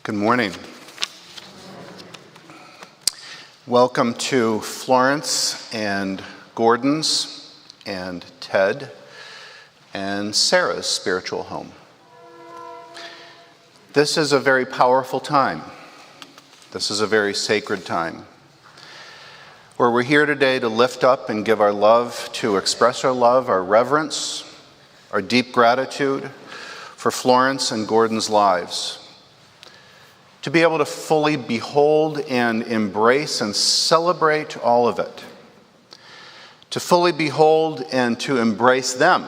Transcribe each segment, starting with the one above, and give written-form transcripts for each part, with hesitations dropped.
Good morning. Welcome to Florence and Gordon's and Ted and Sarah's spiritual home. This is a very powerful time. This is a very sacred time where we're here today to lift up and give our love, to express our love, our reverence, our deep gratitude for Florence and Gordon's lives. To be able to fully behold and embrace and celebrate all of it. To fully behold and to embrace them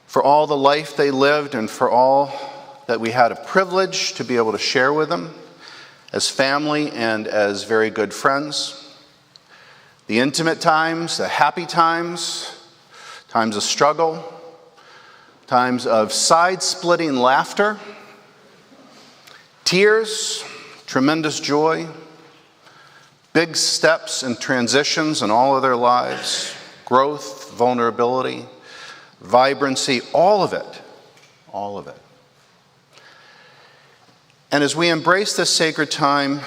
for all the life they lived and for all that we had a privilege to be able to share with them as family and as very good friends. The intimate times, the happy times, times of struggle, times of side-splitting laughter, tears, tremendous joy, big steps and transitions in all of their lives, growth, vulnerability, vibrancy, all of it. And as we embrace this sacred time,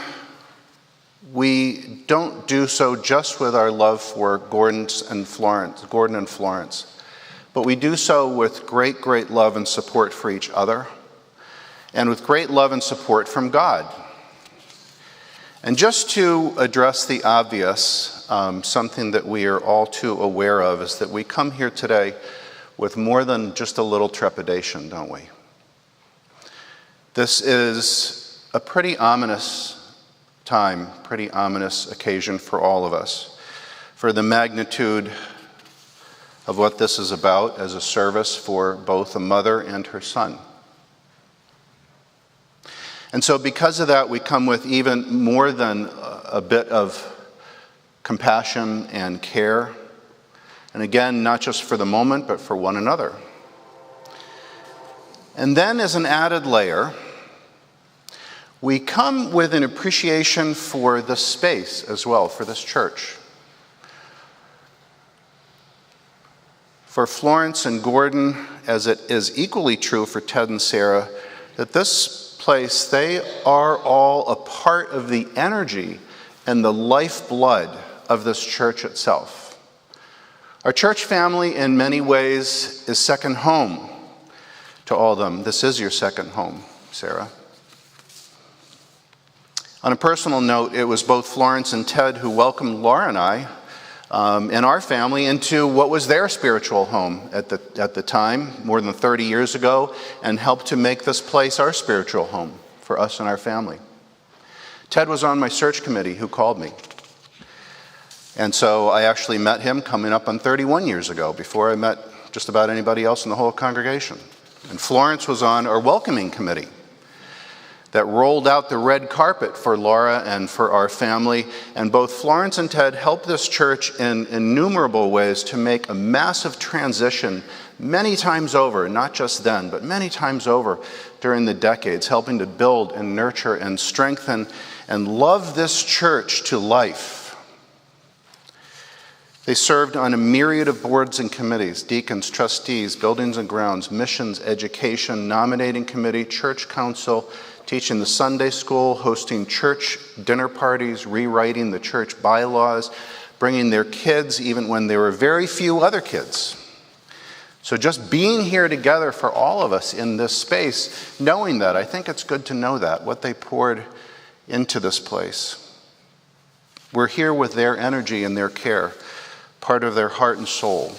we don't do so just with our love for Gordon and Florence, but we do so with great, great love and support for each other, and with great love and support from God. And just to address the obvious, something that we are all too aware of is that we come here today with more than just a little trepidation, don't we? This is a pretty ominous time, pretty ominous occasion for all of us, for the magnitude of what this is about as a service for both a mother and her son. And so because of that, we come with even more than a bit of compassion and care. And again, not just for the moment, but for one another. And then as an added layer, we come with an appreciation for the space as well, for this church. For Florence and Gordon, as it is equally true for Ted and Sarah, that this place, they are all a part of the energy and the lifeblood of this church itself. Our church family, in many ways, is second home to all of them. This is your second home, Sarah. On a personal note, it was both Florence and Ted who welcomed Laura and I and our family into what was their spiritual home at the time, more than 30 years ago, and helped to make this place our spiritual home for us and our family. Ted was on my search committee who called me. And so I actually met him coming up on 31 years ago, before I met just about anybody else in the whole congregation. And Florence was on our welcoming committee that rolled out the red carpet for Laura and for our family. And both Florence and Ted helped this church in innumerable ways to make a massive transition many times over, not just then, but many times over during the decades, helping to build and nurture and strengthen and love this church to life. They served on a myriad of boards and committees: deacons, trustees, buildings and grounds, missions, education, nominating committee, church council, teaching the Sunday school, hosting church dinner parties, rewriting the church bylaws, bringing their kids even when there were very few other kids. So just being here together for all of us in this space, knowing that, I think it's good to know that, what they poured into this place. We're here with their energy and their care, part of their heart and soul.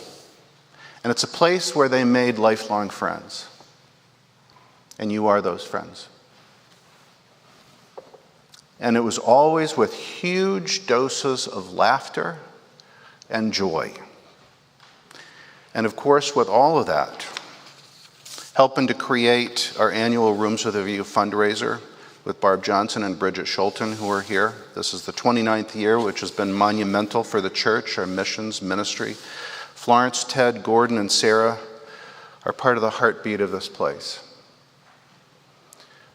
And it's a place where they made lifelong friends. And you are those friends. And it was always with huge doses of laughter and joy. And of course, with all of that, helping to create our annual Rooms with a View fundraiser with Barb Johnson and Bridget Schulten, who are here. This is the 29th year, which has been monumental for the church, our missions, ministry. Florence, Ted, Gordon, and Sarah are part of the heartbeat of this place.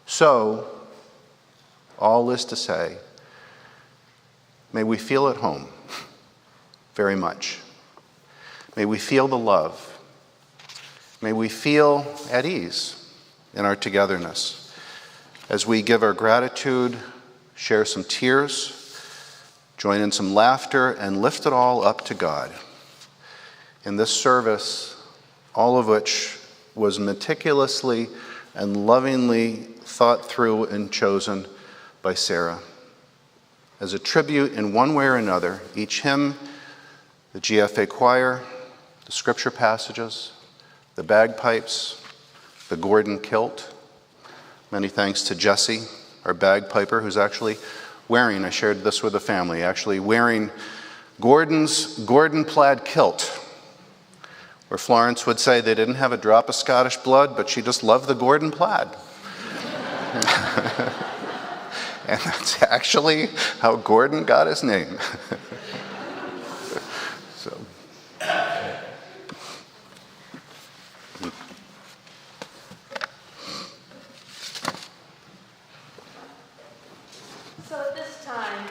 So, all is to say, may we feel at home very much. May we feel the love. May we feel at ease in our togetherness. as we give our gratitude, share some tears, join in some laughter, and lift it all up to God. In this service, all of which was meticulously and lovingly thought through and chosen by Sarah. As a tribute in one way or another, each hymn, the GFA choir, the scripture passages, the bagpipes, the Gordon kilt. Many thanks to Jesse, our bagpiper, who's actually wearing, I shared this with the family, actually wearing Gordon's Gordon plaid kilt, where Florence would say they didn't have a drop of Scottish blood, but she just loved the Gordon plaid. And that's actually how Gordon got his name. So at this time,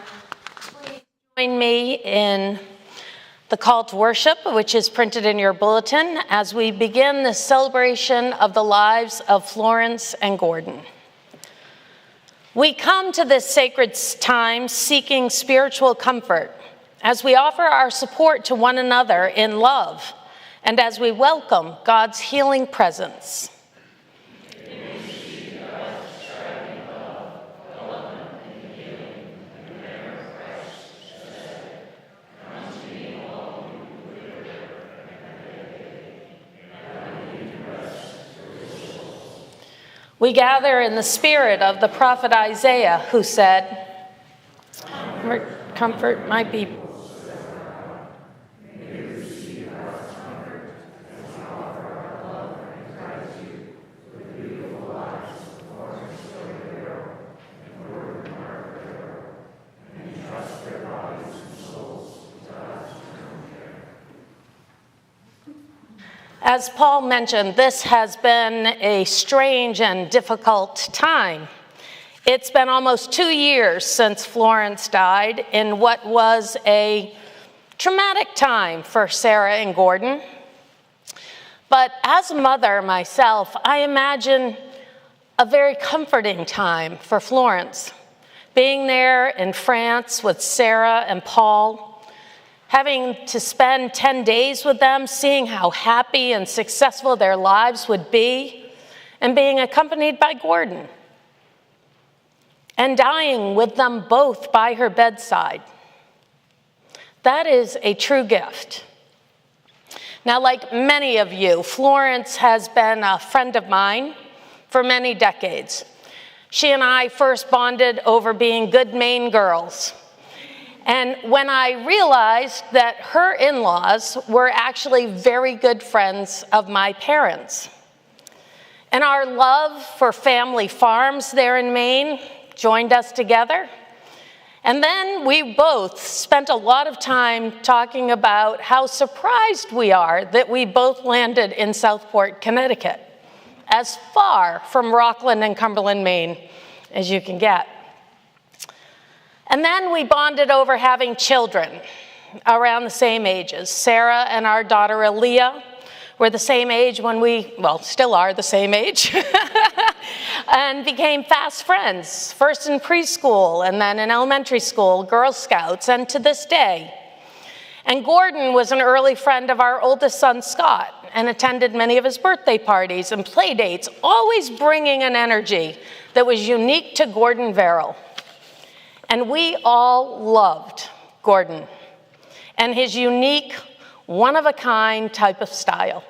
please join me in the call to worship, which is printed in your bulletin, as we begin the celebration of the lives of Florence and Gordon. We come to this sacred time seeking spiritual comfort as we offer our support to one another in love and as we welcome God's healing presence. We gather in the spirit of the prophet Isaiah, who said, "Comfort my people." As Paul mentioned, this has been a strange and difficult time. It's been almost 2 years since Florence died in what was a traumatic time for Sarah and Gordon. But as a mother myself, I imagine a very comforting time for Florence, being there in France with Sarah and Paul, having to spend 10 days with them, seeing how happy and successful their lives would be, and being accompanied by Gordon, and dying with them both by her bedside. That is a true gift. Now, like many of you, Florence has been a friend of mine for many decades. She and I first bonded over being good Maine girls. And when I realized that her in-laws were actually very good friends of my parents, and our love for family farms there in Maine joined us together. And then we both spent a lot of time talking about how surprised we are that we both landed in Southport, Connecticut, as far from Rockland and Cumberland, Maine as you can get. And then we bonded over having children around the same ages. Sarah and our daughter Eliza were the same age when still are the same age, and became fast friends, first in preschool and then in elementary school, Girl Scouts, and to this day. And Gordon was an early friend of our oldest son, Scott, and attended many of his birthday parties and play dates, always bringing an energy that was unique to Gordon Verrill. And we all loved Gordon and his unique, one-of-a-kind type of style.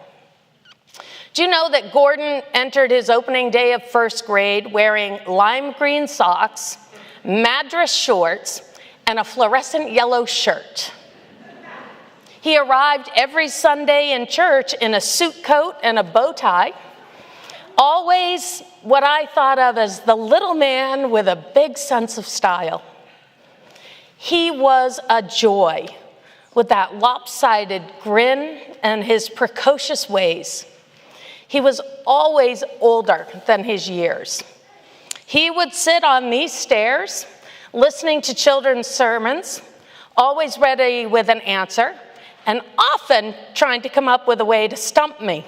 Do you know that Gordon entered his opening day of first grade wearing lime green socks, Madras shorts, and a fluorescent yellow shirt? He arrived every Sunday in church in a suit coat and a bow tie, always what I thought of as the little man with a big sense of style. He was a joy with that lopsided grin and his precocious ways. He was always older than his years. He would sit on these stairs, listening to children's sermons, always ready with an answer, and often trying to come up with a way to stump me.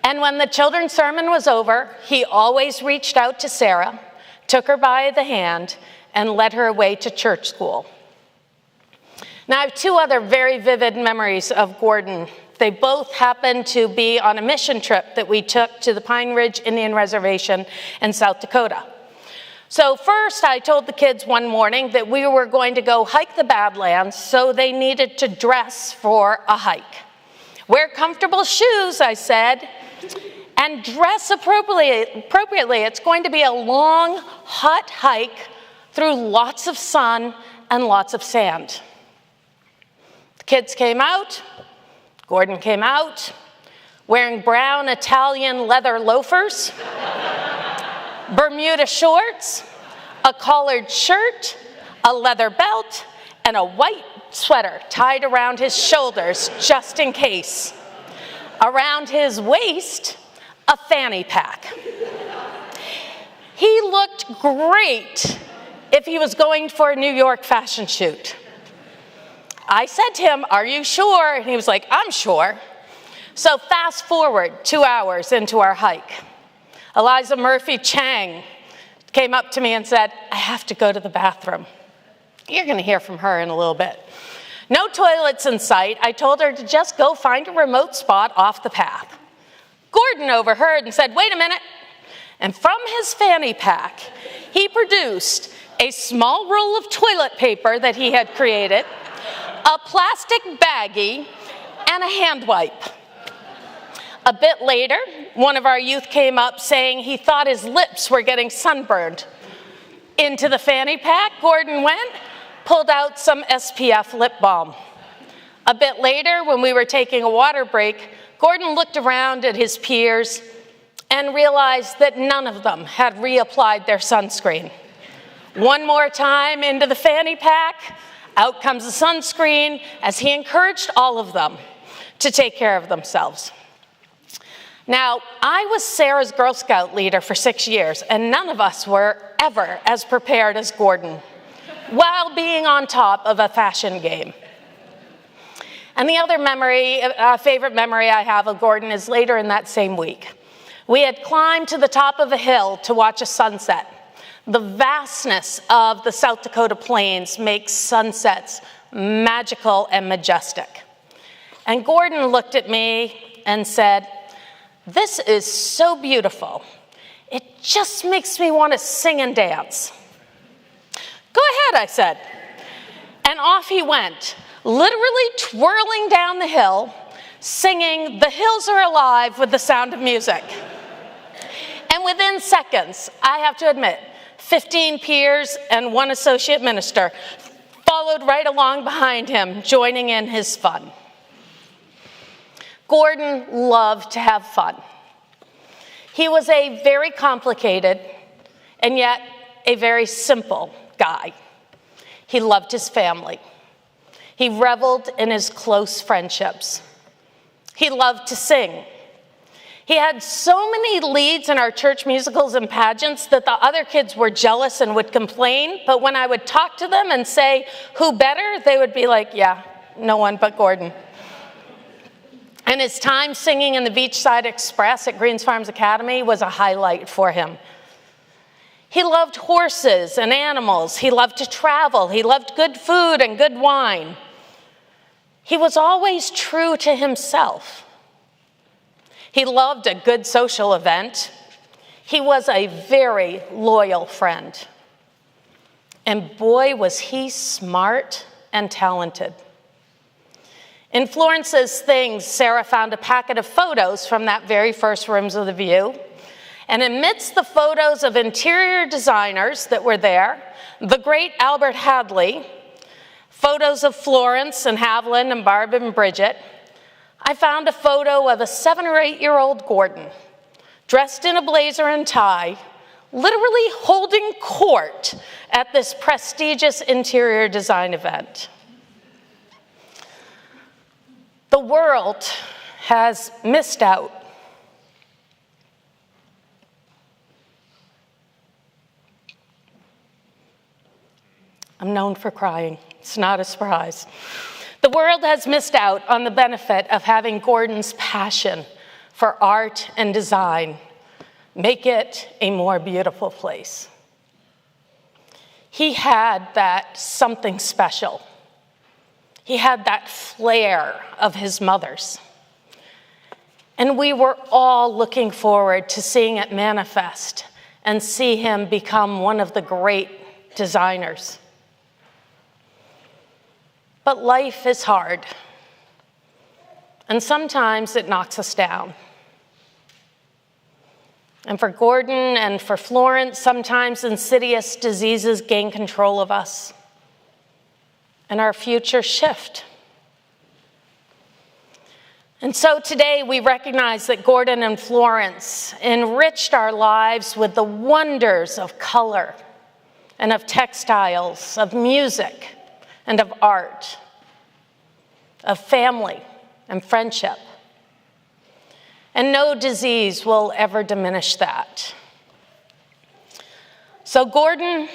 And when the children's sermon was over, he always reached out to Sarah, took her by the hand, and led her away to church school. Now, I have two other very vivid memories of Gordon. They both happened to be on a mission trip that we took to the Pine Ridge Indian Reservation in South Dakota. So first, I told the kids one morning that we were going to go hike the Badlands, so they needed to dress for a hike. Wear comfortable shoes, I said, and dress appropriately. It's going to be a long, hot hike through lots of sun and lots of sand. The kids came out. Gordon came out wearing brown Italian leather loafers, Bermuda shorts, a collared shirt, a leather belt, and a white sweater tied around his shoulders just in case. Around his waist, a fanny pack. He looked great if he was going for a New York fashion shoot. I said to him, "Are you sure?" And he was like, "I'm sure." So fast forward 2 hours into our hike. Eliza Chang came up to me and said, "I have to go to the bathroom." You're going to hear from her in a little bit. No toilets in sight. I told her to just go find a remote spot off the path. Gordon overheard and said, "Wait a minute." And from his fanny pack, he produced a small roll of toilet paper that he had created, a plastic baggie, and a hand wipe. A bit later, one of our youth came up saying he thought his lips were getting sunburned. Into the fanny pack, Gordon went, pulled out some SPF lip balm. A bit later, when we were taking a water break, Gordon looked around at his peers and realized that none of them had reapplied their sunscreen. One more time into the fanny pack, out comes the sunscreen as he encouraged all of them to take care of themselves. Now, I was Sarah's Girl Scout leader for 6 years, and none of us were ever as prepared as Gordon, while being on top of a fashion game. And the other favorite memory I have of Gordon is later in that same week. We had climbed to the top of a hill to watch a sunset. The vastness of the South Dakota plains makes sunsets magical and majestic. And Gordon looked at me and said, "This is so beautiful. It just makes me want to sing and dance." "Go ahead," I said. And off he went, literally twirling down the hill, singing "The Hills Are Alive" with the sound of music. And within seconds, I have to admit, 15 peers and one associate minister followed right along behind him, joining in his fun. Gordon loved to have fun. He was a very complicated and yet a very simple guy. He loved his family. He reveled in his close friendships. He loved to sing. He had so many leads in our church musicals and pageants that the other kids were jealous and would complain, but when I would talk to them and say, "Who better?" they would be like, "Yeah, no one but Gordon." And his time singing in the Beachside Express at Greens Farms Academy was a highlight for him. He loved horses and animals. He loved to travel. He loved good food and good wine. He was always true to himself. He loved a good social event. He was a very loyal friend. And boy, was he smart and talented. In Florence's things, Sarah found a packet of photos from that very first Rooms of the View. And amidst the photos of interior designers that were there, the great Albert Hadley, photos of Florence and Havin and Barb and Bridget, I found a photo of a 7 or 8-year-old Gordon, dressed in a blazer and tie, literally holding court at this prestigious interior design event. The world has missed out. I'm known for crying. It's not a surprise. The world has missed out on the benefit of having Gordon's passion for art and design make it a more beautiful place. He had that something special. He had that flair of his mother's. And we were all looking forward to seeing it manifest and see him become one of the great designers. But life is hard, and sometimes it knocks us down. And for Gordon and for Florence, sometimes insidious diseases gain control of us, and our futures shift. And so today we recognize that Gordon and Florence enriched our lives with the wonders of color and of textiles, of music and of art, of family and friendship. And no disease will ever diminish that. So Gordon,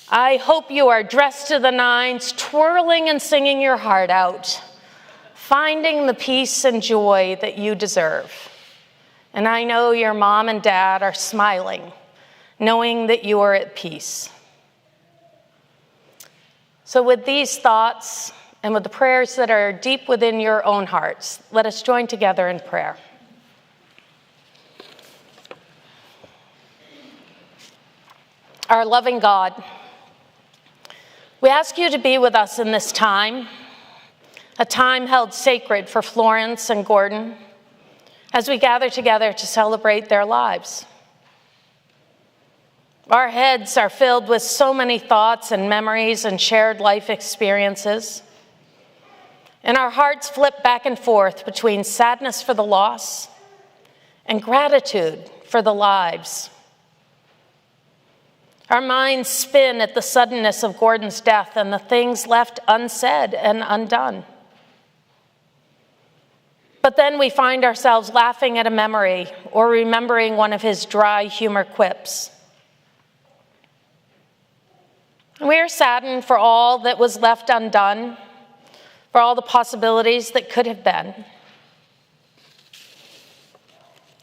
I hope you are dressed to the nines, twirling and singing your heart out, finding the peace and joy that you deserve. And I know your mom and dad are smiling, knowing that you are at peace. So with these thoughts, and with the prayers that are deep within your own hearts, let us join together in prayer. Our loving God, we ask you to be with us in this time, a time held sacred for Florence and Gordon, as we gather together to celebrate their lives. Our heads are filled with so many thoughts and memories and shared life experiences. And our hearts flip back and forth between sadness for the loss and gratitude for the lives. Our minds spin at the suddenness of Gordon's death and the things left unsaid and undone. But then we find ourselves laughing at a memory or remembering one of his dry humor quips. We are saddened for all that was left undone, for all the possibilities that could have been.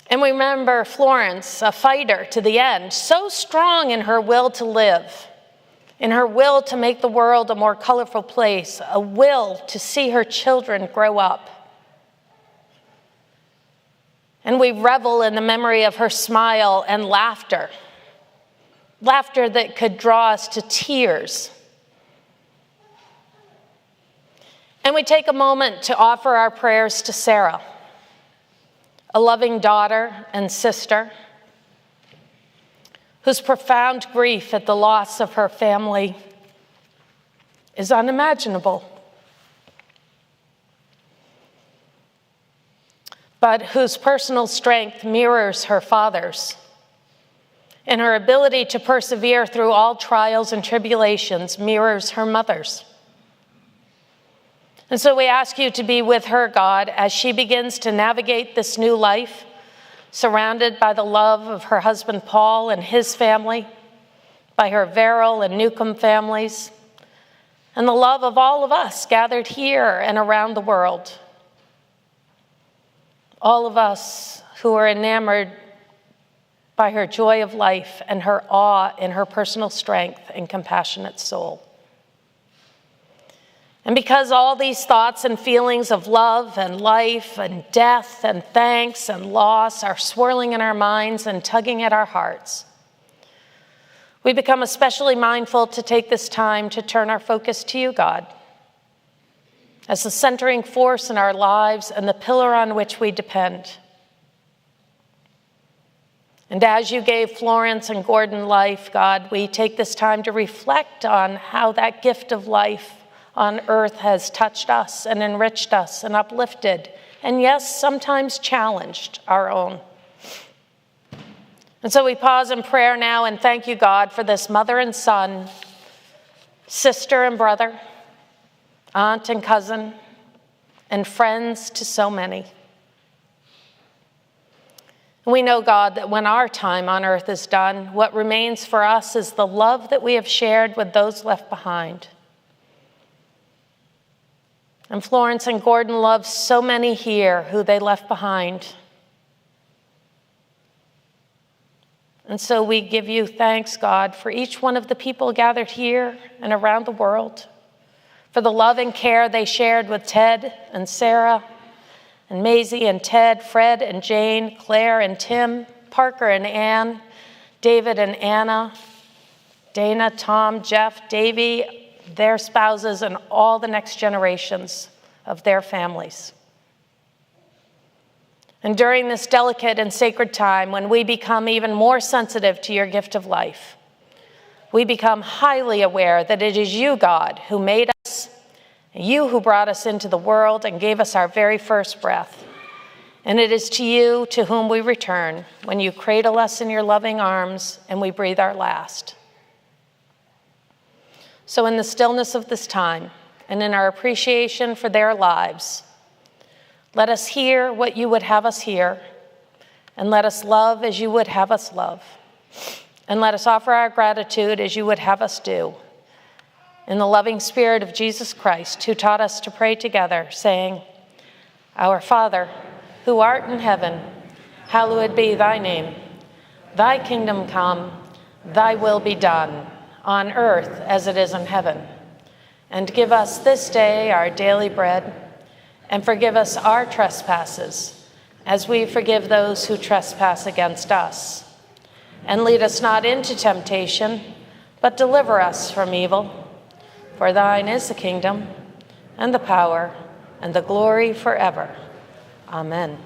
And we remember Florence, a fighter to the end, so strong in her will to live, in her will to make the world a more colorful place, a will to see her children grow up. And we revel in the memory of her smile and laughter, laughter that could draw us to tears. And we take a moment to offer our prayers to Sarah, a loving daughter and sister, whose profound grief at the loss of her family is unimaginable, but whose personal strength mirrors her father's, and her ability to persevere through all trials and tribulations mirrors her mother's. And so we ask you to be with her, God, as she begins to navigate this new life, surrounded by the love of her husband Paul and his family, by her Verrill and Newcomb families, and the love of all of us gathered here and around the world. All of us who are enamored by her joy of life and her awe in her personal strength and compassionate soul. And because all these thoughts and feelings of love and life and death and thanks and loss are swirling in our minds and tugging at our hearts, we become especially mindful to take this time to turn our focus to you, God, as the centering force in our lives and the pillar on which we depend. And as you gave Florence and Gordon life, God, we take this time to reflect on how that gift of life on earth has touched us and enriched us and uplifted, and yes, sometimes challenged our own. And so we pause in prayer now and thank you, God, for this mother and son, sister and brother, aunt and cousin, and friends to so many. We know, God, that when our time on earth is done, what remains for us is the love that we have shared with those left behind. And Florence and Gordon love so many here who they left behind. And so we give you thanks, God, for each one of the people gathered here and around the world, for the love and care they shared with Ted and Sarah, and Maisie and Ted, Fred and Jane, Claire and Tim, Parker and Ann, David and Anna, Dana, Tom, Jeff, Davy, their spouses, and all the next generations of their families. And during this delicate and sacred time, when we become even more sensitive to your gift of life, we become highly aware that it is you, God, who made us, you who brought us into the world and gave us our very first breath. And it is to you to whom we return when you cradle us in your loving arms and we breathe our last. So in the stillness of this time and in our appreciation for their lives, let us hear what you would have us hear, and let us love as you would have us love, and let us offer our gratitude as you would have us do. In the loving spirit of Jesus Christ, who taught us to pray together, saying, Our Father, who art in heaven, hallowed be thy name. Thy kingdom come, thy will be done, on earth as it is in heaven. And give us this day our daily bread, and forgive us our trespasses, as we forgive those who trespass against us. And lead us not into temptation, but deliver us from evil. For thine is the kingdom, and the power, and the glory forever. Amen.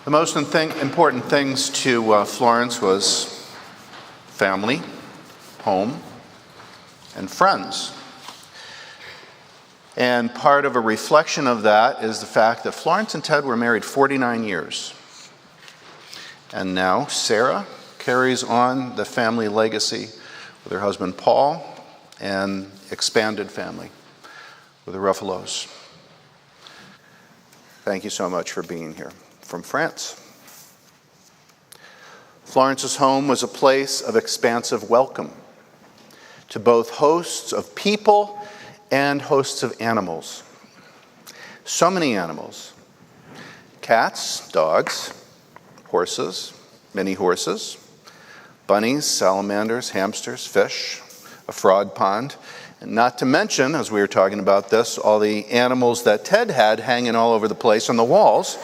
The most important things to Florence was family, home, and friends. And part of a reflection of that is the fact that Florence and Ted were married 49 years. And now Sarah carries on the family legacy with her husband Paul and expanded family with the Ruffalos. Thank you so much for being here. From France. Florence's home was a place of expansive welcome to both hosts of people and hosts of animals. So many animals: cats, dogs, horses, many horses, bunnies, salamanders, hamsters, fish, a frog pond, and not to mention, as we were talking about this, all the animals that Ted had hanging all over the place on the walls.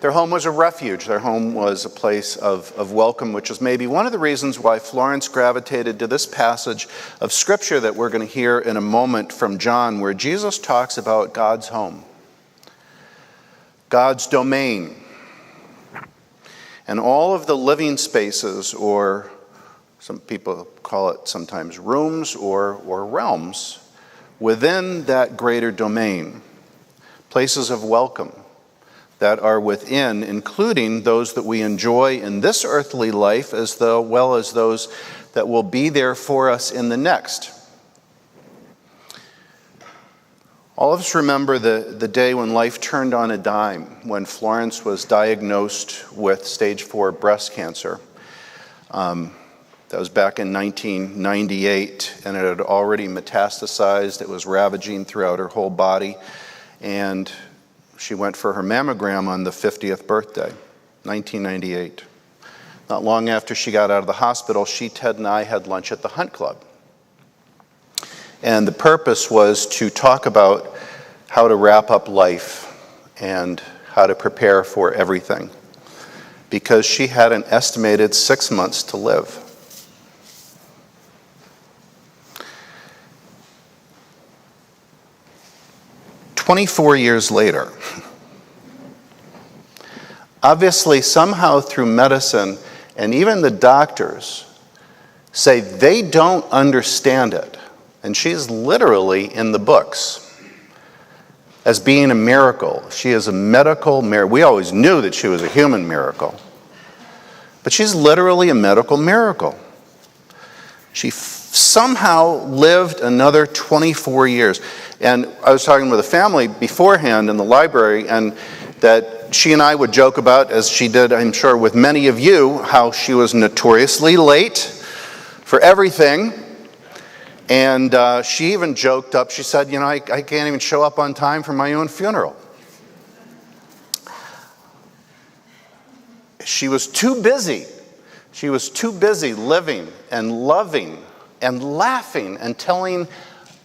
Their home was a refuge. Their home was a place of welcome, which is maybe one of the reasons why Florence gravitated to this passage of Scripture that we're going to hear in a moment from John, where Jesus talks about God's home, God's domain, and all of the living spaces, or some people call it sometimes rooms or realms, within that greater domain, places of welcome that are within, including those that we enjoy in this earthly life, as well as those that will be there for us in the next. All of us remember the day when life turned on a dime, when Florence was diagnosed with stage 4 breast cancer. That was back in 1998, and it had already metastasized. It was ravaging throughout her whole body, and she went for her mammogram on the 50th birthday, 1998. Not long after she got out of the hospital, Ted and I had lunch at the Hunt Club. And the purpose was to talk about how to wrap up life and how to prepare for everything, because she had an estimated 6 months to live. "24 years later, obviously somehow through medicine, and even the doctors say they don't understand it, and she's literally in the books as being a miracle. She is a medical miracle. We always knew that she was a human miracle, but she's literally a medical miracle. She somehow lived another 24 years. And I was talking with a family beforehand in the library, and that she and I would joke about, as she did, I'm sure, with many of you, how she was notoriously late for everything. And she even joked up, she said, I can't even show up on time for my own funeral. She was too busy. She was too busy living and loving and laughing and telling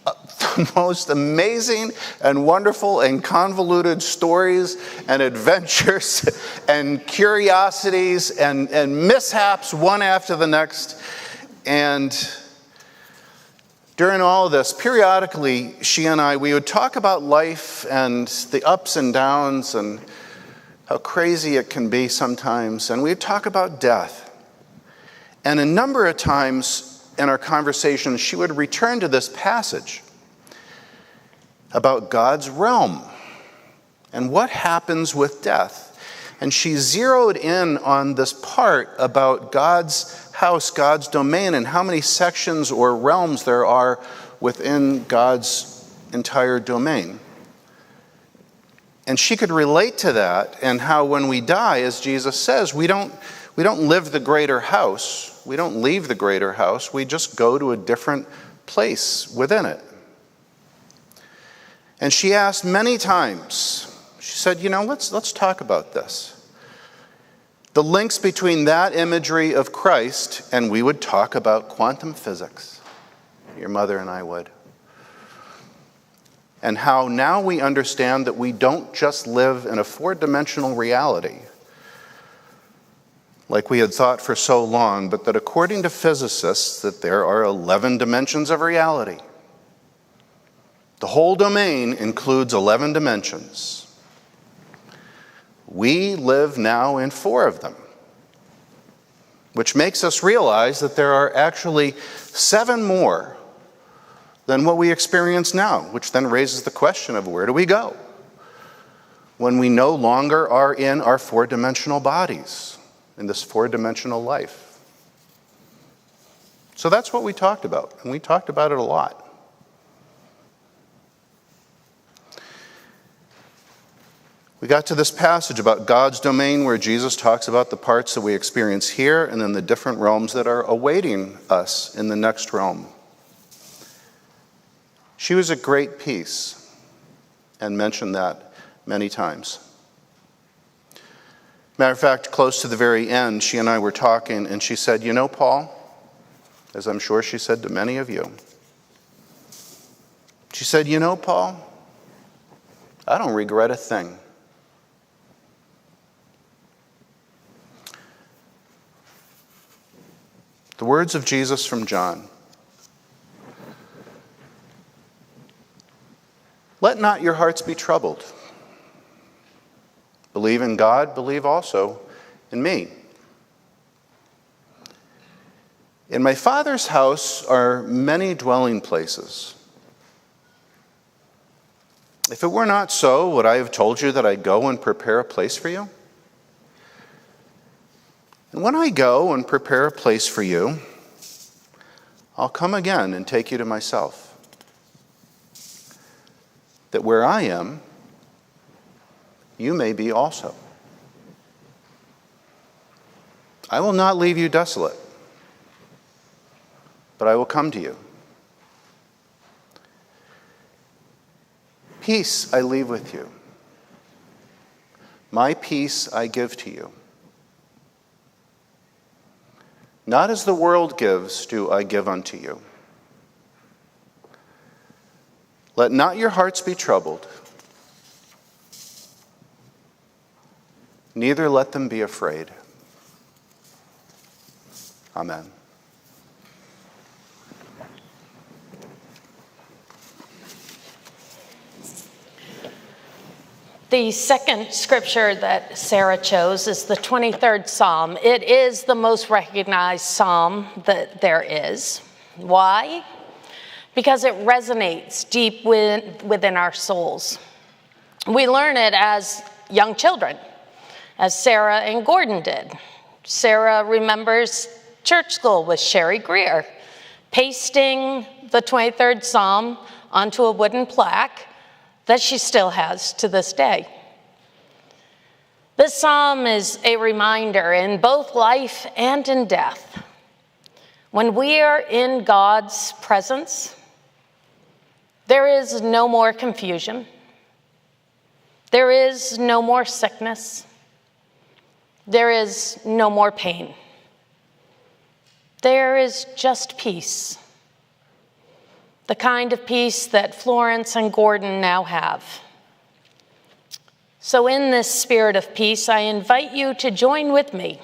the most amazing and wonderful and convoluted stories and adventures and curiosities and mishaps one after the next. And during all of this, periodically, she and I, we would talk about life and the ups and downs and how crazy it can be sometimes. And we'd talk about death. And a number of times in our conversations, she would return to this passage about God's realm and what happens with death. And she zeroed in on this part about God's house, God's domain, and how many sections or realms there are within God's entire domain. And she could relate to that, and how when we die, as Jesus says, we don't live the greater house. We don't leave the greater house. We just go to a different place within it. And she asked many times, she said, let's talk about this. The links between that imagery of Christ, and we would talk about quantum physics. Your mother and I would. And how now we understand that we don't just live in a 4-dimensional reality like we had thought for so long, but that according to physicists, that there are 11 dimensions of reality. The whole domain includes 11 dimensions. We live now in 4 of them, which makes us realize that there are actually 7 more than what we experience now, which then raises the question of where do we go when we no longer are in our 4-dimensional bodies, in this 4-dimensional life. So that's what we talked about, and we talked about it a lot. We got to this passage about God's domain where Jesus talks about the parts that we experience here and then the different realms that are awaiting us in the next realm. She was at great peace and mentioned that many times. Matter of fact, close to the very end, she and I were talking and she said, "You know, Paul," as I'm sure she said to many of you, she said, "You know, Paul, I don't regret a thing." The words of Jesus from John. "Let not your hearts be troubled. Believe in God, believe also in me. In my Father's house are many dwelling places. If it were not so, would I have told you that I go and prepare a place for you? And when I go and prepare a place for you, I'll come again and take you to myself, that where I am, you may be also. I will not leave you desolate, but I will come to you. Peace I leave with you. My peace I give to you. Not as the world gives do I give unto you. Let not your hearts be troubled, neither let them be afraid." Amen. The second scripture that Sarah chose is the 23rd Psalm. It is the most recognized psalm that there is. Why? Because it resonates deep within our souls. We learn it as young children, as Sarah and Gordon did. Sarah remembers church school with Sherry Greer, pasting the 23rd Psalm onto a wooden plaque that she still has to this day. This psalm is a reminder in both life and in death. When we are in God's presence, there is no more confusion. There is no more sickness. There is no more pain. There is just peace. The kind of peace that Florence and Gordon now have. So in this spirit of peace, I invite you to join with me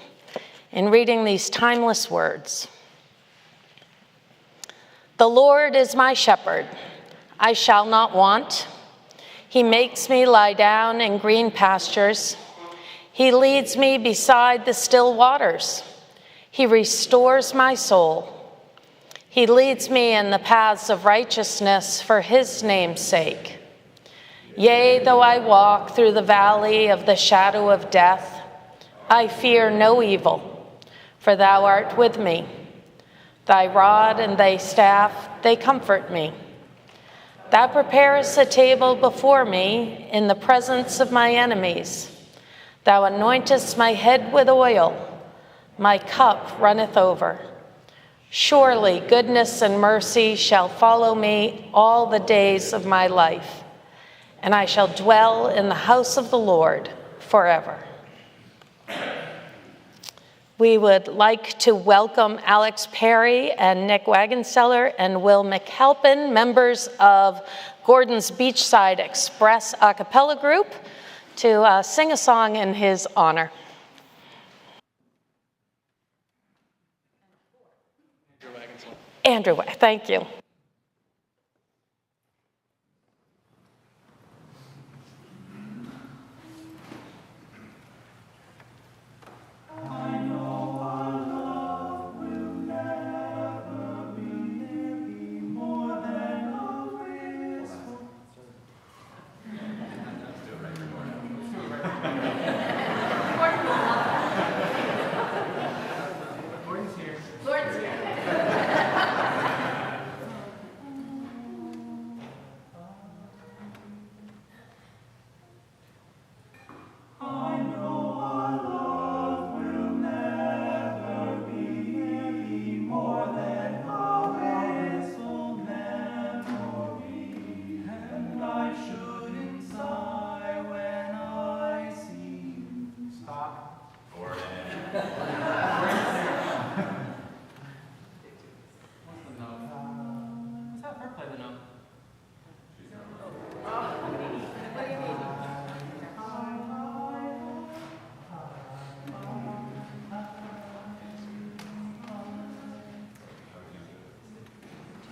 in reading these timeless words. The Lord is my shepherd, I shall not want. He makes me lie down in green pastures. He leads me beside the still waters. He restores my soul. He leads me in the paths of righteousness for his name's sake. Yea, though I walk through the valley of the shadow of death, I fear no evil, for thou art with me. Thy rod and thy staff, they comfort me. Thou preparest a table before me in the presence of my enemies. Thou anointest my head with oil. My cup runneth over. Surely goodness and mercy shall follow me all the days of my life, and I shall dwell in the house of the Lord forever. We would like to welcome Alex Perry and Nick Wagenseller and Will McAlpin, members of Gordon's Beachside Express a cappella group, to sing a song in his honor. Andrew, thank you.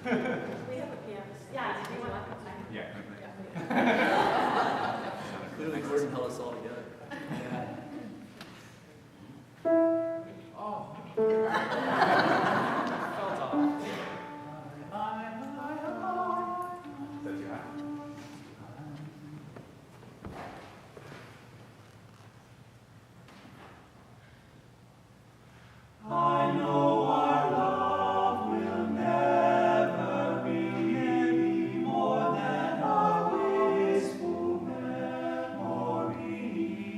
We have a pianist. Yeah, do you want to come back? Yeah. Clearly, Gordon held us all together. Oh. Felt off. I know our love will never be any more than a wistful memory,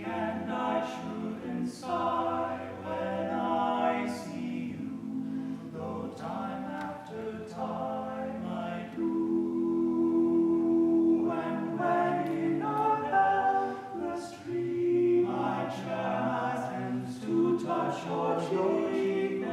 and I shouldn't sigh when I see you, though time after time I do. And when in a endless dream I chance to touch your cheek,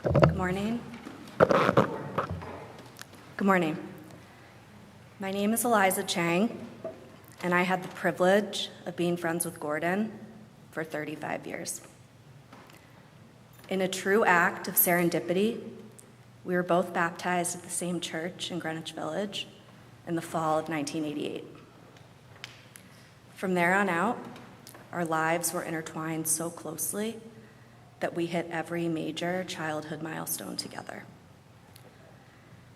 Good morning. Good morning. My name is Eliza Chang, and I had the privilege of being friends with Gordon for 35 years. In a true act of serendipity, we were both baptized at the same church in Greenwich Village in the fall of 1988. From there on out, our lives were intertwined so closely that we hit every major childhood milestone together,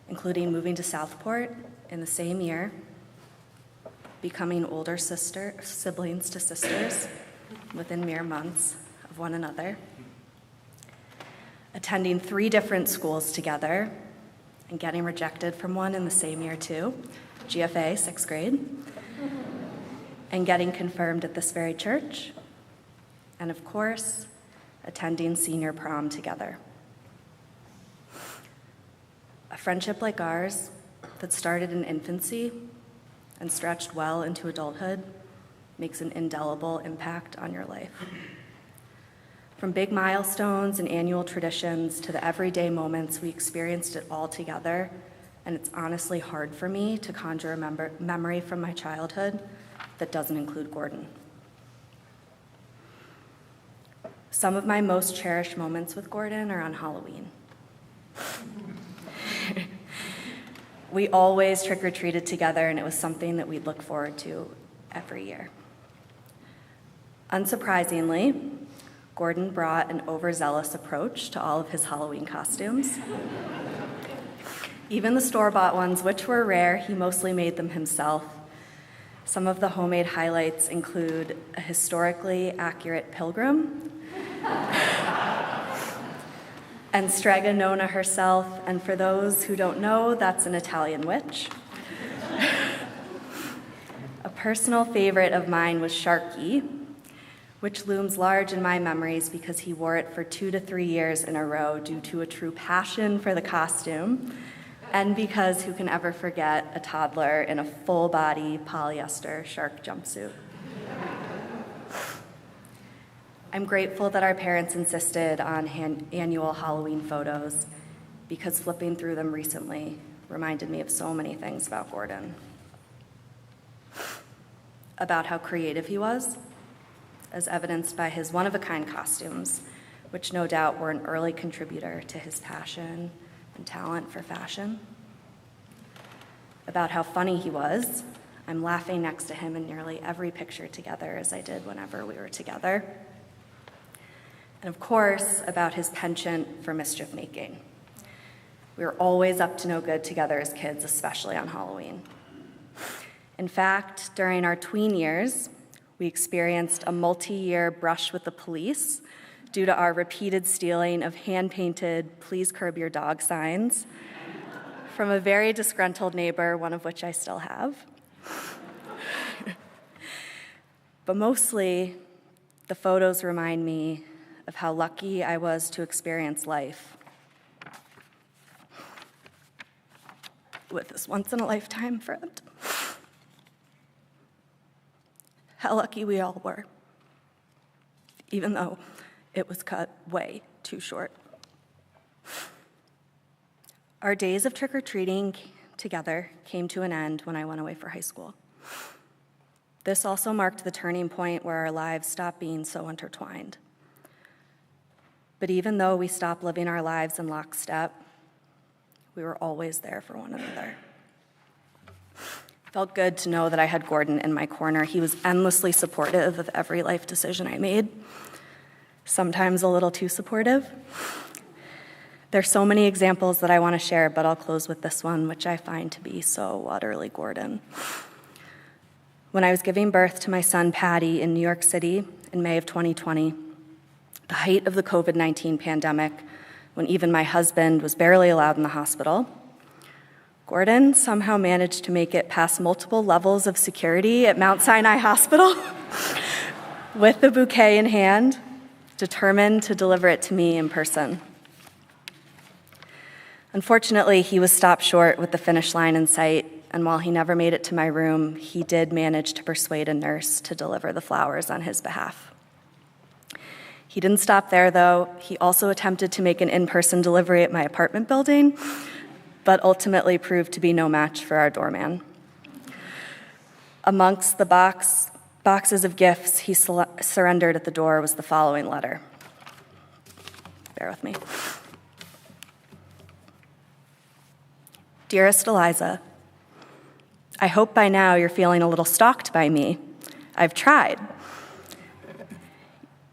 including moving to Southport in the same year, becoming older siblings to sisters within mere months of one another, attending 3 different schools together, and getting rejected from one in the same year too, GFA, 6th grade, and getting confirmed at this very church, and of course, attending senior prom together. A friendship like ours that started in infancy and stretched well into adulthood makes an indelible impact on your life. From big milestones and annual traditions to the everyday moments, we experienced it all together, and it's honestly hard for me to conjure a memory from my childhood that doesn't include Gordon. Some of my most cherished moments with Gordon are on Halloween. We always trick-or-treated together, and it was something that we'd look forward to every year. Unsurprisingly, Gordon brought an overzealous approach to all of his Halloween costumes. Even the store-bought ones, which were rare, he mostly made them himself. Some of the homemade highlights include a historically accurate pilgrim, and Strega Nona herself, and for those who don't know, that's an Italian witch. A personal favorite of mine was Sharky, which looms large in my memories because he wore it for 2 to 3 years in a row due to a true passion for the costume, and because who can ever forget a toddler in a full-body polyester shark jumpsuit. I'm grateful that our parents insisted on annual Halloween photos because flipping through them recently reminded me of so many things about Gordon. About how creative he was, as evidenced by his one-of-a-kind costumes, which no doubt were an early contributor to his passion and talent for fashion. About how funny he was. I'm laughing next to him in nearly every picture together, as I did whenever we were together. And of course, about his penchant for mischief making. We were always up to no good together as kids, especially on Halloween. In fact, during our tween years, we experienced a multi-year brush with the police due to our repeated stealing of hand-painted "Please curb your dog" signs from a very disgruntled neighbor, one of which I still have. But mostly, the photos remind me of how lucky I was to experience life with this once-in-a-lifetime friend. How lucky we all were, even though it was cut way too short. Our days of trick-or-treating together came to an end when I went away for high school. This also marked the turning point where our lives stopped being so intertwined. But even though we stopped living our lives in lockstep, we were always there for one another. It felt good to know that I had Gordon in my corner. He was endlessly supportive of every life decision I made, sometimes a little too supportive. There's so many examples that I want to share, but I'll close with this one, which I find to be so utterly Gordon. When I was giving birth to my son, Patty, in New York City in May of 2020, the height of the COVID-19 pandemic, when even my husband was barely allowed in the hospital, Gordon somehow managed to make it past multiple levels of security at Mount Sinai Hospital with the bouquet in hand, determined to deliver it to me in person. Unfortunately, he was stopped short with the finish line in sight, and while he never made it to my room, he did manage to persuade a nurse to deliver the flowers on his behalf. He didn't stop there, though. He also attempted to make an in-person delivery at my apartment building, but ultimately proved to be no match for our doorman. Amongst the boxes of gifts he surrendered at the door was the following letter. Bear with me. Dearest Eliza, I hope by now you're feeling a little stalked by me. I've tried.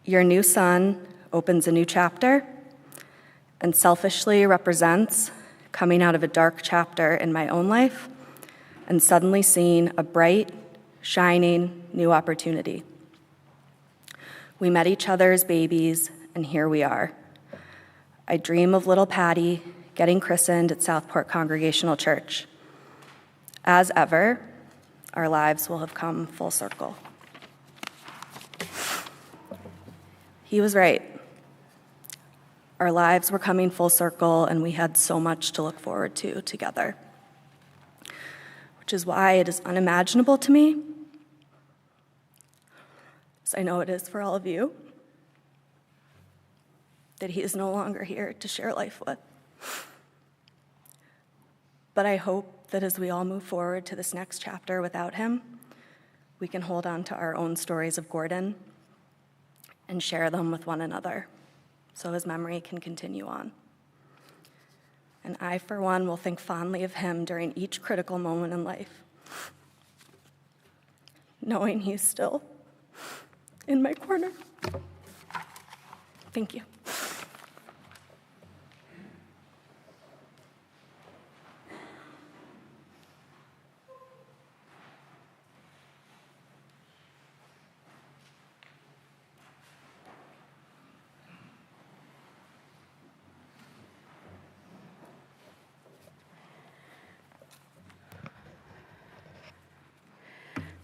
Your new son opens a new chapter and selfishly represents coming out of a dark chapter in my own life and suddenly seeing a bright, shining new opportunity. We met each other as babies, and here we are. I dream of little Patty getting christened at Southport Congregational Church. As ever, our lives will have come full circle. He was right. Our lives were coming full circle, and we had so much to look forward to together, which is why it is unimaginable to me, as I know it is for all of you, that he is no longer here to share life with. But I hope that as we all move forward to this next chapter without him, we can hold on to our own stories of Gordon and share them with one another so his memory can continue on. And I, for one, will think fondly of him during each critical moment in life, knowing he's still in my corner. Thank you.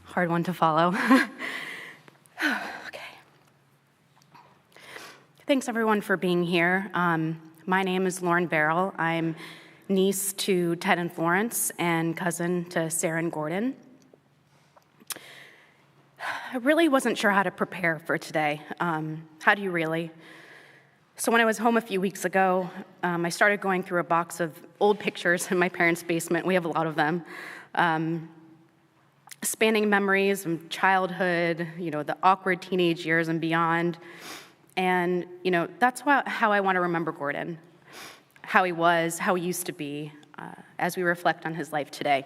Hard one to follow. Okay. Thanks, everyone, for being here. My name is Lauren Verrill. I'm niece to Ted and Florence and cousin to Sarah and Gordon. I really wasn't sure how to prepare for today. How do you really? So when I was home a few weeks ago, I started going through a box of old pictures in my parents' basement. We have a lot of them. Spanning memories from childhood, the awkward teenage years and beyond. And, that's how I want to remember Gordon, how he was, how he used to be, as we reflect on his life today.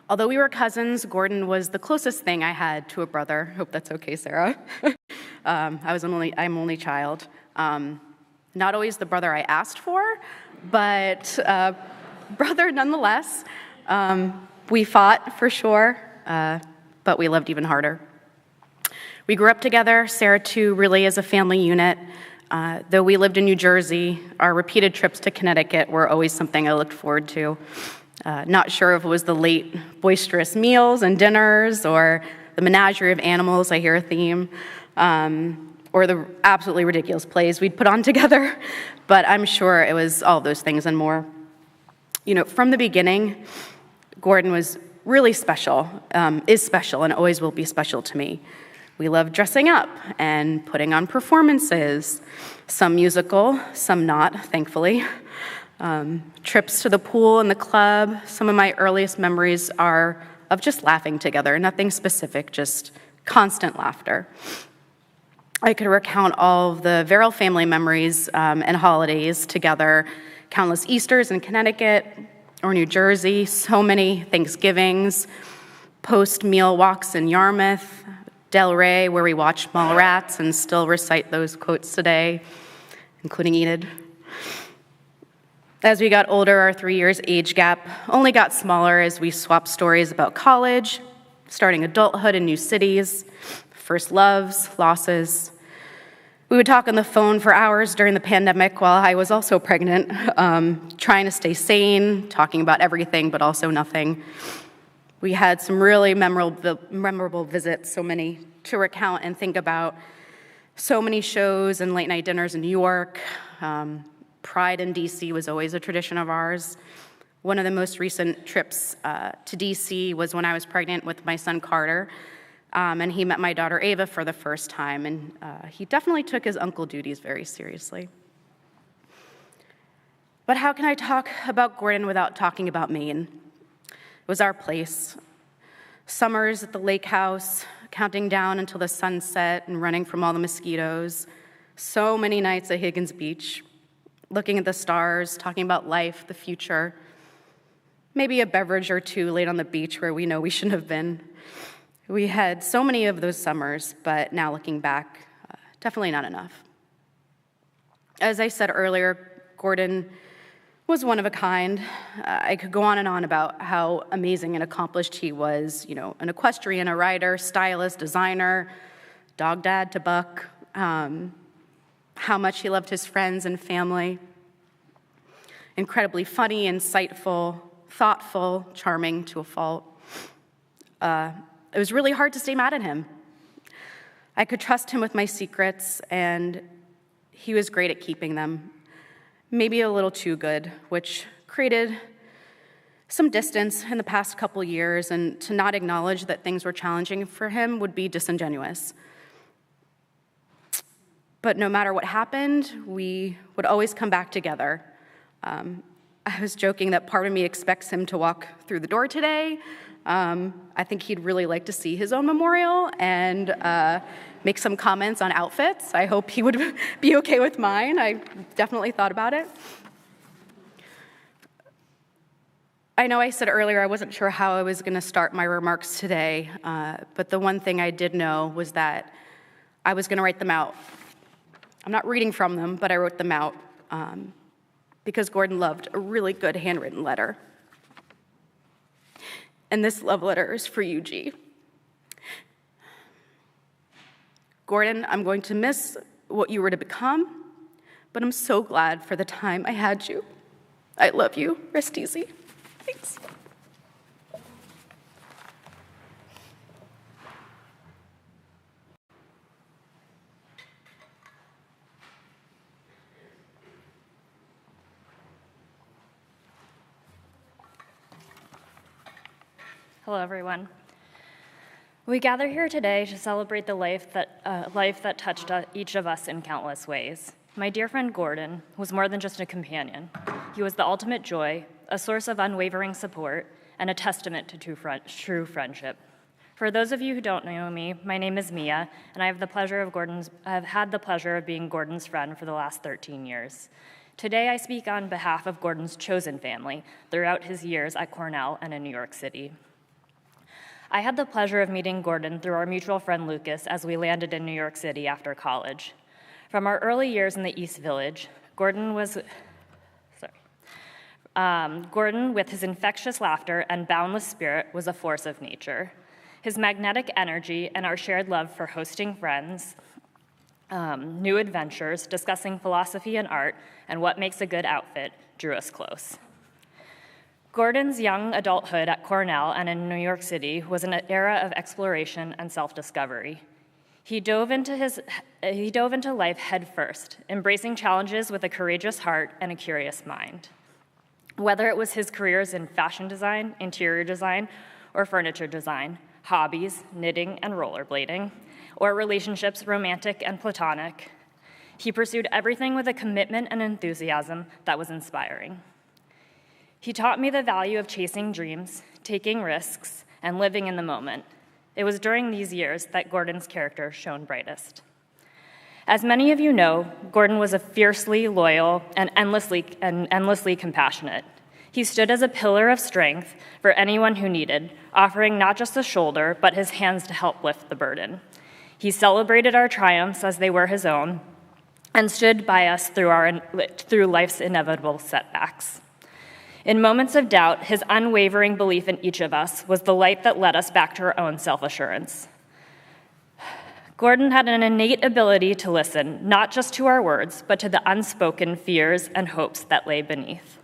Although we were cousins, Gordon was the closest thing I had to a brother. Hope that's okay, Sarah. I'm an only child. Not always the brother I asked for, but brother nonetheless. We fought for sure, but we loved even harder. We grew up together. Sarah too really is a family unit. Though we lived in New Jersey, our repeated trips to Connecticut were always something I looked forward to. Not sure if it was the late boisterous meals and dinners or the menagerie of animals, I hear a theme, or the absolutely ridiculous plays we'd put on together, but I'm sure it was all those things and more. From the beginning, Gordon was really special, is special, and always will be special to me. We loved dressing up and putting on performances, some musical, some not, thankfully. Trips to the pool and the club. Some of my earliest memories are of just laughing together, nothing specific, just constant laughter. I could recount all of the Verrill family memories and holidays together, countless Easters in Connecticut or New Jersey, so many Thanksgivings, post-meal walks in Yarmouth, Delray, where we watched Mallrats and still recite those quotes today, including Enid. As we got older, our 3 years age gap only got smaller as we swapped stories about college, starting adulthood in new cities, first loves, losses. We would talk on the phone for hours during the pandemic while I was also pregnant, trying to stay sane, talking about everything but also nothing. We had some really memorable visits, so many to recount and think about, so many shows and late night dinners in New York. Pride in DC was always a tradition of ours. One of the most recent trips to DC was when I was pregnant with my son Carter, and he met my daughter Ava for the first time, and he definitely took his uncle duties very seriously. But how can I talk about Gordon without talking about Maine? It was our place. Summers at the lake house, counting down until the sunset and running from all the mosquitoes. So many nights at Higgins Beach, looking at the stars, talking about life, the future. Maybe a beverage or two laid on the beach where we know we shouldn't have been. We had so many of those summers, but now looking back, definitely not enough. As I said earlier, Gordon was one of a kind. I could go on and on about how amazing and accomplished he was, an equestrian, a rider, stylist, designer, dog dad to Buck, how much he loved his friends and family. Incredibly funny, insightful, thoughtful, charming to a fault. It was really hard to stay mad at him. I could trust him with my secrets, and he was great at keeping them. Maybe a little too good, which created some distance in the past couple years, and to not acknowledge that things were challenging for him would be disingenuous. But no matter what happened, we would always come back together. I was joking that part of me expects him to walk through the door today. I think he'd really like to see his own memorial and make some comments on outfits. I hope he would be okay with mine. I definitely thought about it. I know I said earlier I wasn't sure how I was going to start my remarks today, but the one thing I did know was that I was going to write them out. I'm not reading from them, but I wrote them out because Gordon loved a really good handwritten letter. And this love letter is for you, G. Gordon, I'm going to miss what you were to become, but I'm so glad for the time I had you. I love you. Rest easy. Thanks. Hello, everyone. We gather here today to celebrate the life that touched each of us in countless ways. My dear friend Gordon was more than just a companion. He was the ultimate joy, a source of unwavering support, and a testament to true friendship. For those of you who don't know me, my name is Mia, and I have had the pleasure of being Gordon's friend for the last 13 years. Today, I speak on behalf of Gordon's chosen family throughout his years at Cornell and in New York City. I had the pleasure of meeting Gordon through our mutual friend Lucas as we landed in New York City after college. From our early years in the East Village, Gordon, with his infectious laughter and boundless spirit, was a force of nature. His magnetic energy and our shared love for hosting friends, new adventures, discussing philosophy and art, and what makes a good outfit drew us close. Gordon's young adulthood at Cornell and in New York City was an era of exploration and self-discovery. He dove into life headfirst, embracing challenges with a courageous heart and a curious mind. Whether it was his careers in fashion design, interior design, or furniture design, hobbies, knitting and rollerblading, or relationships, romantic and platonic, he pursued everything with a commitment and enthusiasm that was inspiring. He taught me the value of chasing dreams, taking risks, and living in the moment. It was during these years that Gordon's character shone brightest. As many of you know, Gordon was a fiercely loyal and endlessly compassionate. He stood as a pillar of strength for anyone who needed, offering not just a shoulder, but his hands to help lift the burden. He celebrated our triumphs as they were his own, and stood by us through life's inevitable setbacks. In moments of doubt, his unwavering belief in each of us was the light that led us back to our own self-assurance. Gordon had an innate ability to listen, not just to our words, but to the unspoken fears and hopes that lay beneath.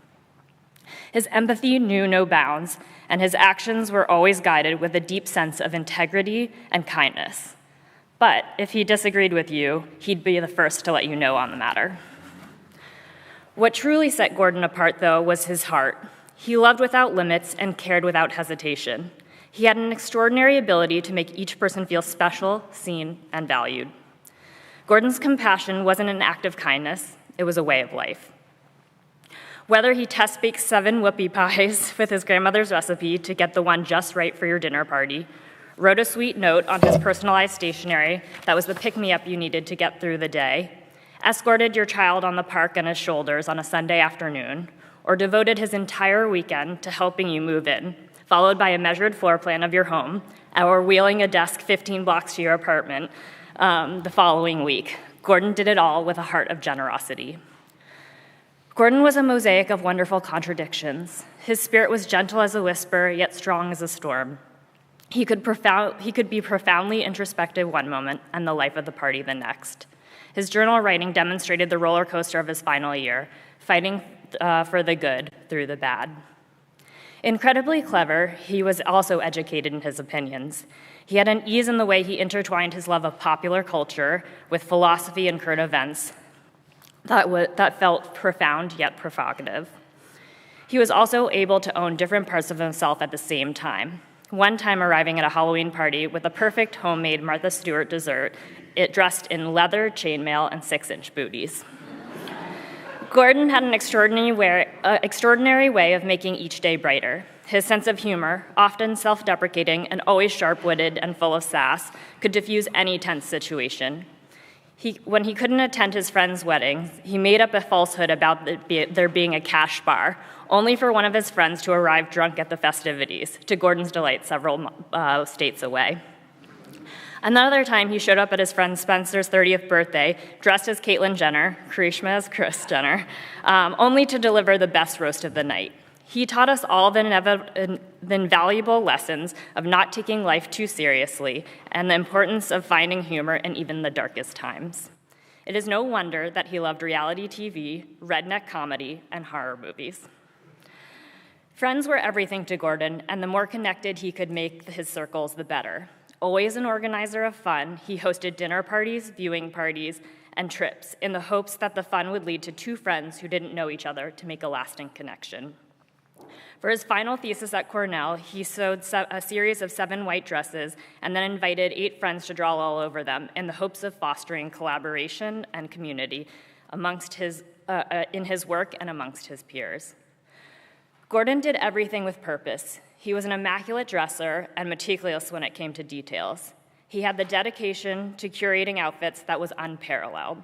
His empathy knew no bounds, and his actions were always guided with a deep sense of integrity and kindness. But if he disagreed with you, he'd be the first to let you know on the matter. What truly set Gordon apart, though, was his heart. He loved without limits and cared without hesitation. He had an extraordinary ability to make each person feel special, seen, and valued. Gordon's compassion wasn't an act of kindness, it was a way of life. Whether he test-baked 7 whoopie pies with his grandmother's recipe to get the one just right for your dinner party, wrote a sweet note on his personalized stationery that was the pick-me-up you needed to get through the day, escorted your child on the park on his shoulders on a Sunday afternoon, or devoted his entire weekend to helping you move in, followed by a measured floor plan of your home, or wheeling a desk 15 blocks to your apartment the following week. Gordon did it all with a heart of generosity. Gordon was a mosaic of wonderful contradictions. His spirit was gentle as a whisper, yet strong as a storm. He could be profoundly introspective one moment and the life of the party the next. His journal writing demonstrated the roller coaster of his final year, fighting for the good through the bad. Incredibly clever, he was also educated in his opinions. He had an ease in the way he intertwined his love of popular culture with philosophy and current events that felt profound yet provocative. He was also able to own different parts of himself at the same time. One time arriving at a Halloween party with a perfect homemade Martha Stewart dessert, it dressed in leather, chainmail, and 6-inch booties. Gordon had an extraordinary way of making each day brighter. His sense of humor, often self-deprecating and always sharp-witted and full of sass, could diffuse any tense situation. When he couldn't attend his friends' weddings, he made up a falsehood about there being a cash bar, only for one of his friends to arrive drunk at the festivities, to Gordon's delight several states away. Another time, he showed up at his friend Spencer's 30th birthday, dressed as Caitlyn Jenner, Karishma as Kris Jenner, only to deliver the best roast of the night. He taught us all the invaluable lessons of not taking life too seriously and the importance of finding humor in even the darkest times. It is no wonder that he loved reality TV, redneck comedy, and horror movies. Friends were everything to Gordon, and the more connected he could make his circles, the better. Always an organizer of fun, he hosted dinner parties, viewing parties, and trips in the hopes that the fun would lead to 2 friends who didn't know each other to make a lasting connection. For his final thesis at Cornell, he sewed a series of 7 white dresses and then invited 8 friends to draw all over them in the hopes of fostering collaboration and community in his work and amongst his peers. Gordon did everything with purpose. He was an immaculate dresser and meticulous when it came to details. He had the dedication to curating outfits that was unparalleled.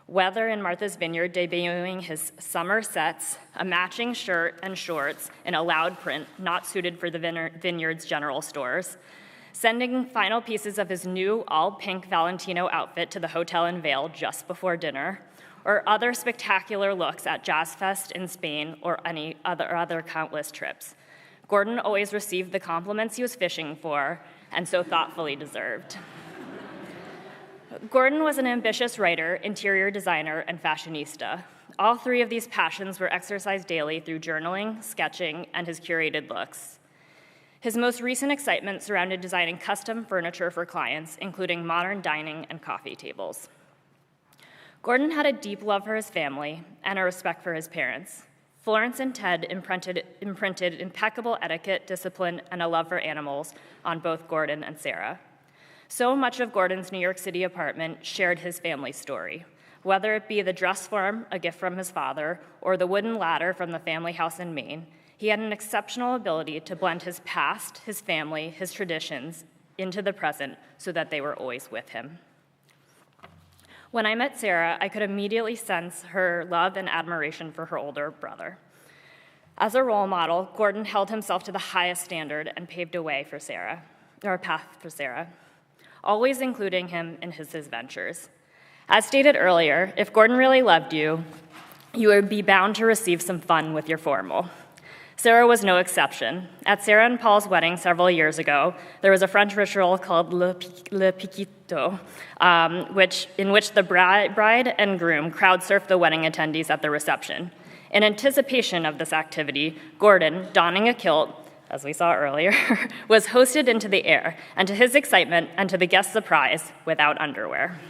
Whether in Martha's Vineyard debuting his summer sets, a matching shirt and shorts in a loud print not suited for the Vineyard's general stores, sending final pieces of his new all-pink Valentino outfit to the hotel in Vail just before dinner, or other spectacular looks at Jazz Fest in Spain or any other countless trips. Gordon always received the compliments he was fishing for, and so thoughtfully deserved. Gordon was an ambitious writer, interior designer, and fashionista. All 3 of these passions were exercised daily through journaling, sketching, and his curated looks. His most recent excitement surrounded designing custom furniture for clients, including modern dining and coffee tables. Gordon had a deep love for his family and a respect for his parents. Florence and Ted imprinted impeccable etiquette, discipline, and a love for animals on both Gordon and Sarah. So much of Gordon's New York City apartment shared his family story, whether it be the dress form, a gift from his father, or the wooden ladder from the family house in Maine. He had an exceptional ability to blend his past, his family, his traditions into the present so that they were always with him. When I met Sarah, I could immediately sense her love and admiration for her older brother. As a role model, Gordon held himself to the highest standard and paved a way for Sarah, or a path for Sarah, always including him in his adventures. As stated earlier, if Gordon really loved you, you would be bound to receive some fun with your formal. Sarah was no exception. At Sarah and Paul's wedding several years ago, there was a French ritual called le piquito, in which the bride and groom crowd surfed the wedding attendees at the reception. In anticipation of this activity, Gordon, donning a kilt, as we saw earlier, was hoisted into the air, and to his excitement and to the guests' surprise, without underwear.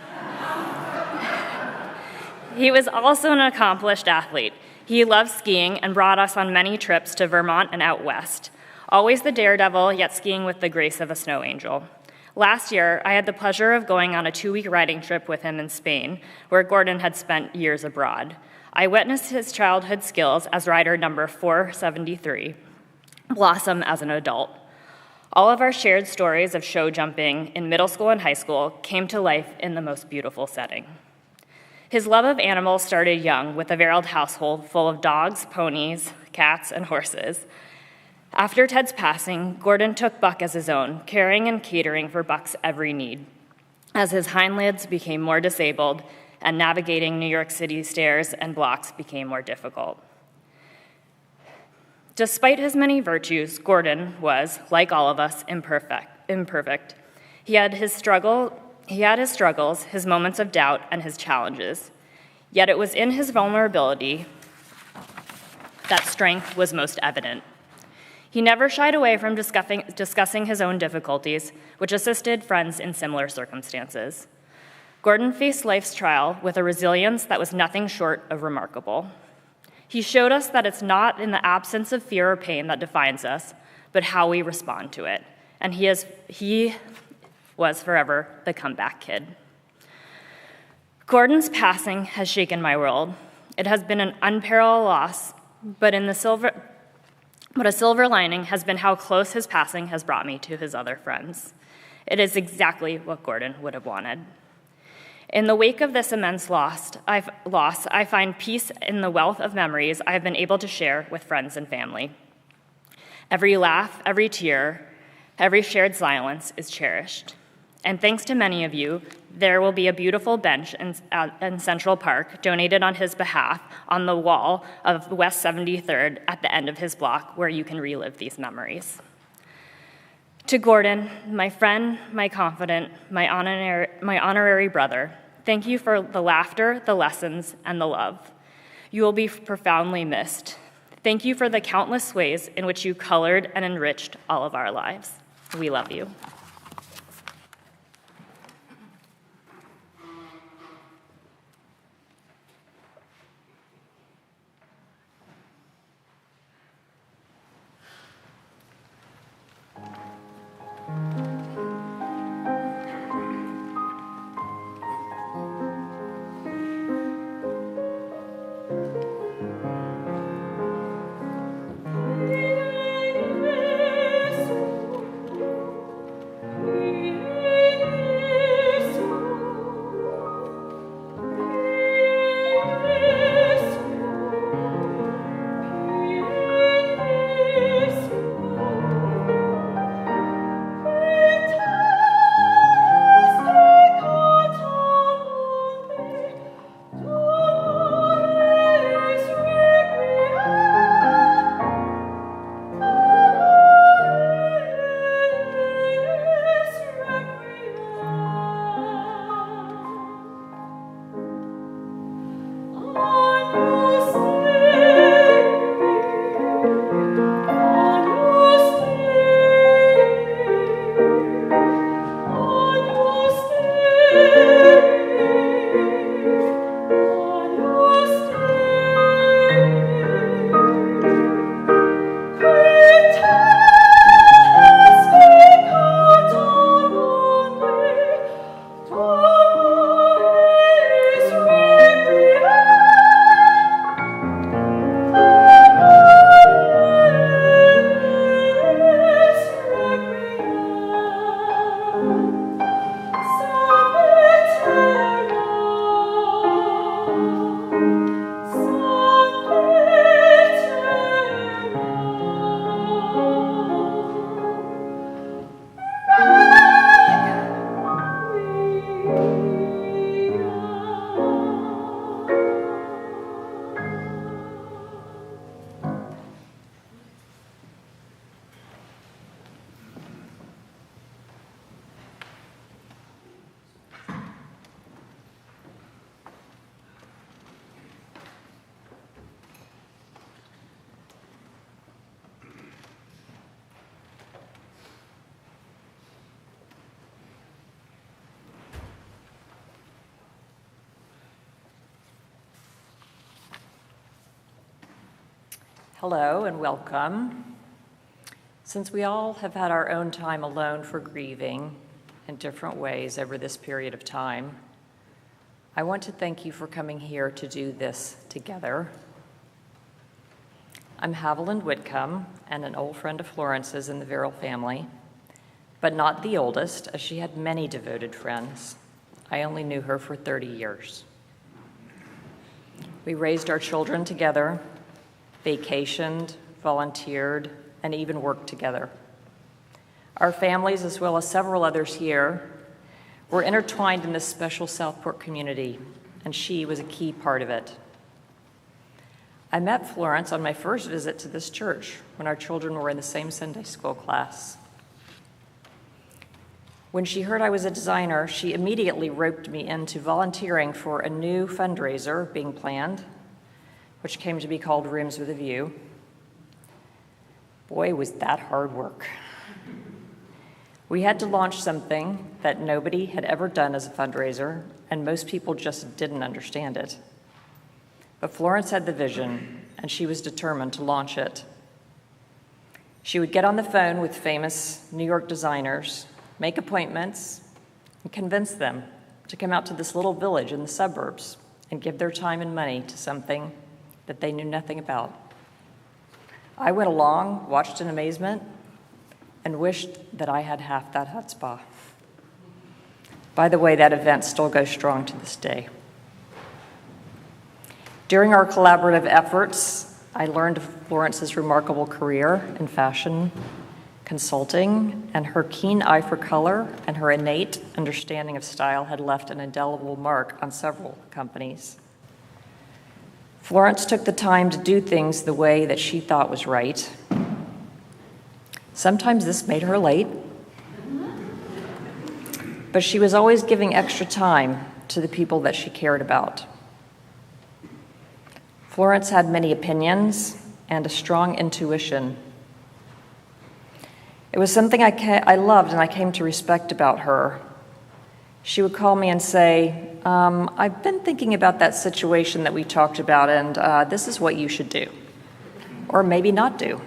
He was also an accomplished athlete. He loved skiing and brought us on many trips to Vermont and out west, always the daredevil, yet skiing with the grace of a snow angel. Last year, I had the pleasure of going on a 2-week riding trip with him in Spain, where Gordon had spent years abroad. I witnessed his childhood skills as rider number 473 blossom as an adult. All of our shared stories of show jumping in middle school and high school came to life in the most beautiful setting. His love of animals started young with a Verrill household full of dogs, ponies, cats, and horses. After Ted's passing, Gordon took Buck as his own, caring and catering for Buck's every need. As his hind legs became more disabled and navigating New York City stairs and blocks became more difficult. Despite his many virtues, Gordon was, like all of us, imperfect. He had his struggles, his moments of doubt, and his challenges. Yet it was in his vulnerability that strength was most evident. He never shied away from discussing his own difficulties, which assisted friends in similar circumstances. Gordon faced life's trial with a resilience that was nothing short of remarkable. He showed us that it's not in the absence of fear or pain that defines us, but how we respond to it. And he was forever the comeback kid. Gordon's passing has shaken my world. It has been an unparalleled loss, but a silver lining has been how close his passing has brought me to his other friends. It is exactly what Gordon would have wanted. In the wake of this immense loss, I find peace in the wealth of memories I have been able to share with friends and family. Every laugh, every tear, every shared silence is cherished. And thanks to many of you, there will be a beautiful bench in Central Park donated on his behalf on the wall of West 73rd at the end of his block where you can relive these memories. To Gordon, my friend, my confidant, my honorary brother, thank you for the laughter, the lessons, and the love. You will be profoundly missed. Thank you for the countless ways in which you colored and enriched all of our lives. We love you. Hello and welcome. Since we all have had our own time alone for grieving in different ways over this period of time, I want to thank you for coming here to do this together. I'm Havin Whitcom and an old friend of Florence's in the Verrill family, but not the oldest, as she had many devoted friends. I only knew her for 30 years. We raised our children together, vacationed, volunteered, and even worked together. Our families, as well as several others here, were intertwined in this special Southport community, and she was a key part of it. I met Florence on my first visit to this church when our children were in the same Sunday school class. When she heard I was a designer, she immediately roped me into volunteering for a new fundraiser being planned, which came to be called Rooms with a View. Boy, was that hard work. We had to launch something that nobody had ever done as a fundraiser, and most people just didn't understand it. But Florence had the vision, and she was determined to launch it. She would get on the phone with famous New York designers, make appointments, and convince them to come out to this little village in the suburbs and give their time and money to something that they knew nothing about. I went along, watched in amazement, and wished that I had half that chutzpah. By the way, that event still goes strong to this day. During our collaborative efforts, I learned of Florence's remarkable career in fashion, consulting, and her keen eye for color and her innate understanding of style had left an indelible mark on several companies. Florence took the time to do things the way that she thought was right. Sometimes this made her late, but she was always giving extra time to the people that she cared about. Florence had many opinions and a strong intuition. It was something I loved and I came to respect about her. She would call me and say, I've been thinking about that situation that we talked about, and this is what you should do, or maybe not do.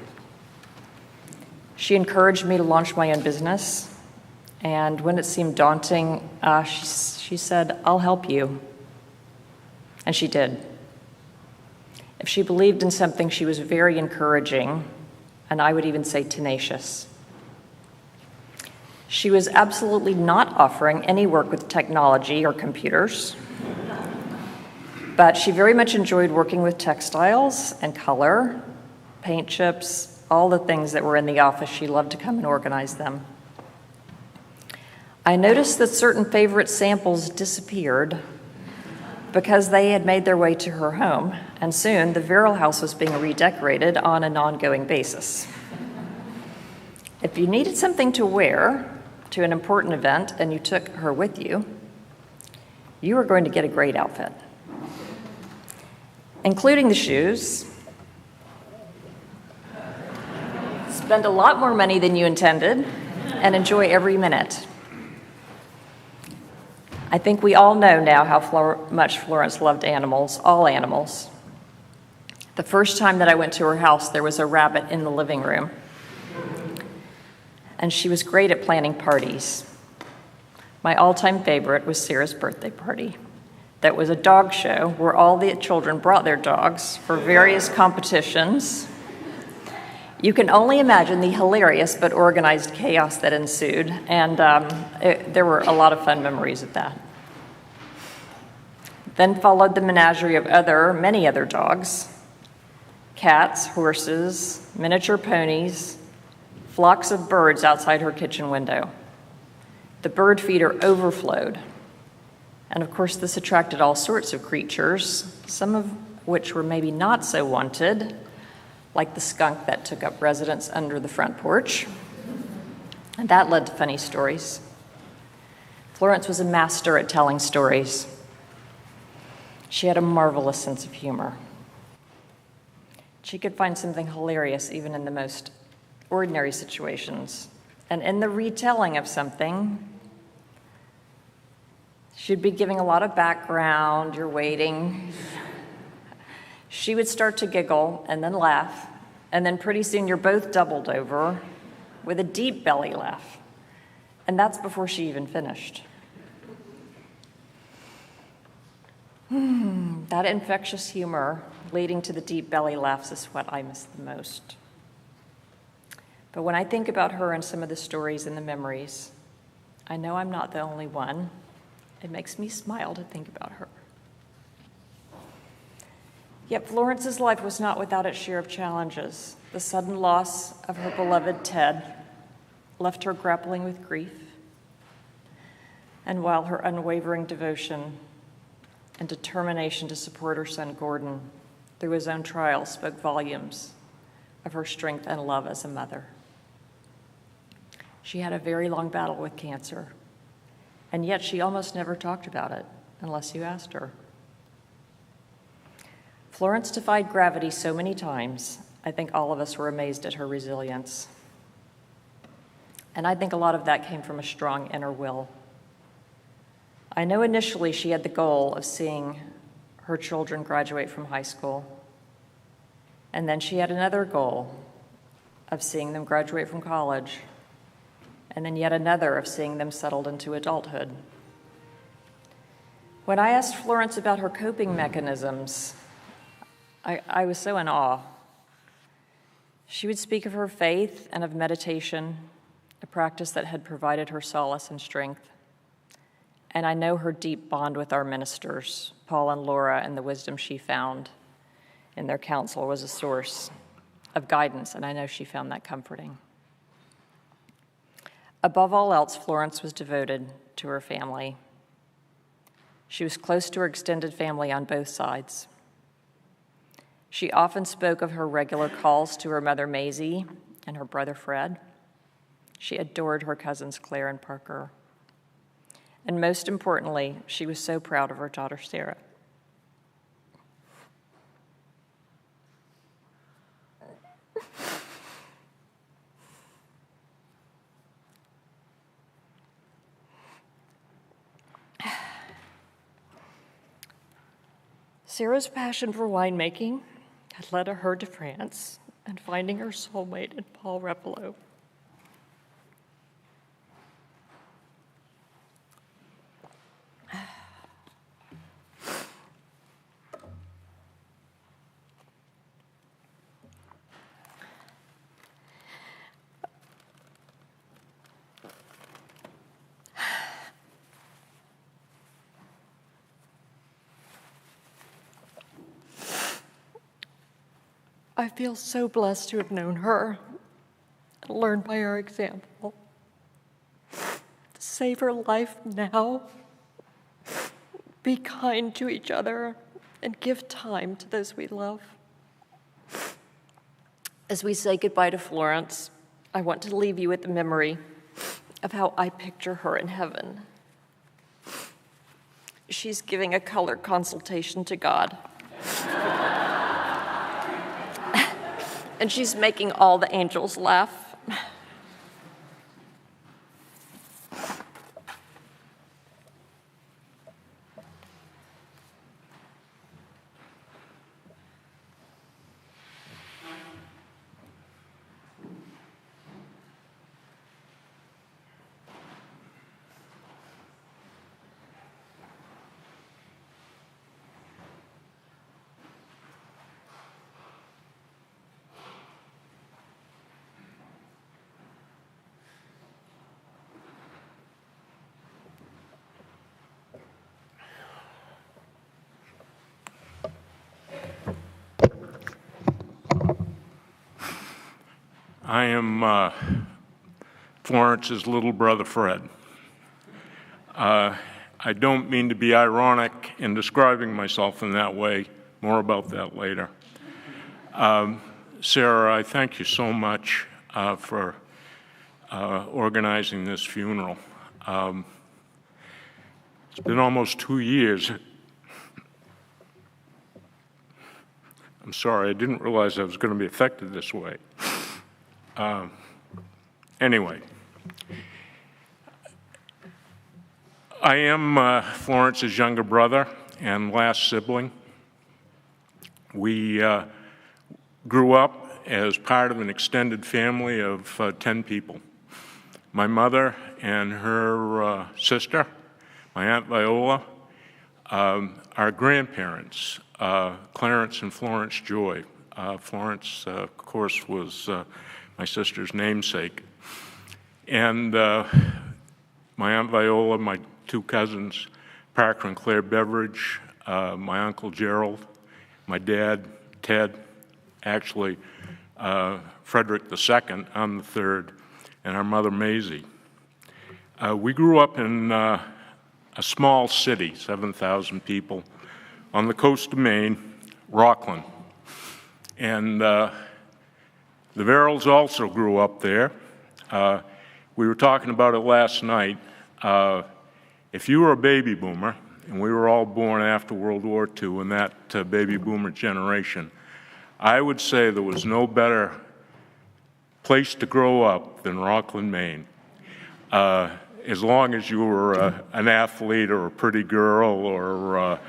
She encouraged me to launch my own business, and when it seemed daunting, she said, I'll help you. And she did. If she believed in something, she was very encouraging, and I would even say tenacious. She was absolutely not offering any work with technology or computers, but she very much enjoyed working with textiles and color, paint chips, all the things that were in the office. She loved to come and organize them. I noticed that certain favorite samples disappeared because they had made their way to her home, and soon the Verrill house was being redecorated on an ongoing basis. If you needed something to wear to an important event and you took her with you, you were going to get a great outfit, including the shoes. Spend a lot more money than you intended and enjoy every minute. I think we all know now how much Florence loved animals, all animals. The first time that I went to her house, there was a rabbit in the living room. And she was great at planning parties. My all-time favorite was Sarah's birthday party. That was a dog show where all the children brought their dogs for various competitions. You can only imagine the hilarious but organized chaos that ensued, and there were a lot of fun memories of that. Then followed the menagerie of many other dogs, cats, horses, miniature ponies, flocks of birds outside her kitchen window. The bird feeder overflowed. And of course, this attracted all sorts of creatures, some of which were maybe not so wanted, like the skunk that took up residence under the front porch. And that led to funny stories. Florence was a master at telling stories. She had a marvelous sense of humor. She could find something hilarious even in the most ordinary situations. And in the retelling of something, she'd be giving a lot of background, you're waiting. She would start to giggle and then laugh, And then pretty soon you're both doubled over with a deep belly laugh. And that's before she even finished. That infectious humor leading to the deep belly laughs is what I miss the most. But when I think about her and some of the stories and the memories, I know I'm not the only one. It makes me smile to think about her. Yet Florence's life was not without its share of challenges. The sudden loss of her beloved Ted left her grappling with grief. And while her unwavering devotion and determination to support her son Gordon through his own trials spoke volumes of her strength and love as a mother. She had a very long battle with cancer, and yet she almost never talked about it unless you asked her. Florence defied gravity so many times, I think all of us were amazed at her resilience. And I think a lot of that came from a strong inner will. I know initially she had the goal of seeing her children graduate from high school. And then she had another goal of seeing them graduate from college. And then yet another of seeing them settled into adulthood. When I asked Florence about her coping mechanisms, I was so in awe. She would speak of her faith and of meditation, a practice that had provided her solace and strength. And I know her deep bond with our ministers, Paul and Laura, and the wisdom she found in their counsel was a source of guidance, and I know she found that comforting. Above all else, Florence was devoted to her family. She was close to her extended family on both sides. She often spoke of her regular calls to her mother Maisie and her brother Fred. She adored her cousins Claire and Parker. And most importantly, she was so proud of her daughter Sarah. Sarah's passion for winemaking had led her to France and finding her soulmate in Paul Repolo. I feel so blessed to have known her and learned by her example. To save her life now, be kind to each other, and give time to those we love. As we say goodbye to Florence, I want to leave you with the memory of how I picture her in heaven. She's giving a color consultation to God. And she's making all the angels laugh. I am Florence's little brother, Fred. I don't mean to be ironic in describing myself in that way. More about that later. Sarah, I thank you so much for organizing this funeral. It's been almost 2 years. I'm sorry, I didn't realize I was going to be affected this way. Anyway, I am Florence's younger brother and last sibling. We grew up as part of an extended family of 10 people. My mother and her sister, my Aunt Viola, our grandparents, Clarence and Florence Joy. Florence, of course, was my sister's namesake. And my Aunt Viola, my two cousins, Parker and Claire Beveridge, my Uncle Gerald, my dad, Ted, actually Frederick II, I'm the third, and our mother, Maisie. We grew up in a small city, 7,000 people, on the coast of Maine, Rockland. And the Verrills also grew up there. We were talking about it last night. If you were a baby boomer, and we were all born after World War II in that baby boomer generation, I would say there was no better place to grow up than Rockland, Maine. As long as you were an athlete or a pretty girl, or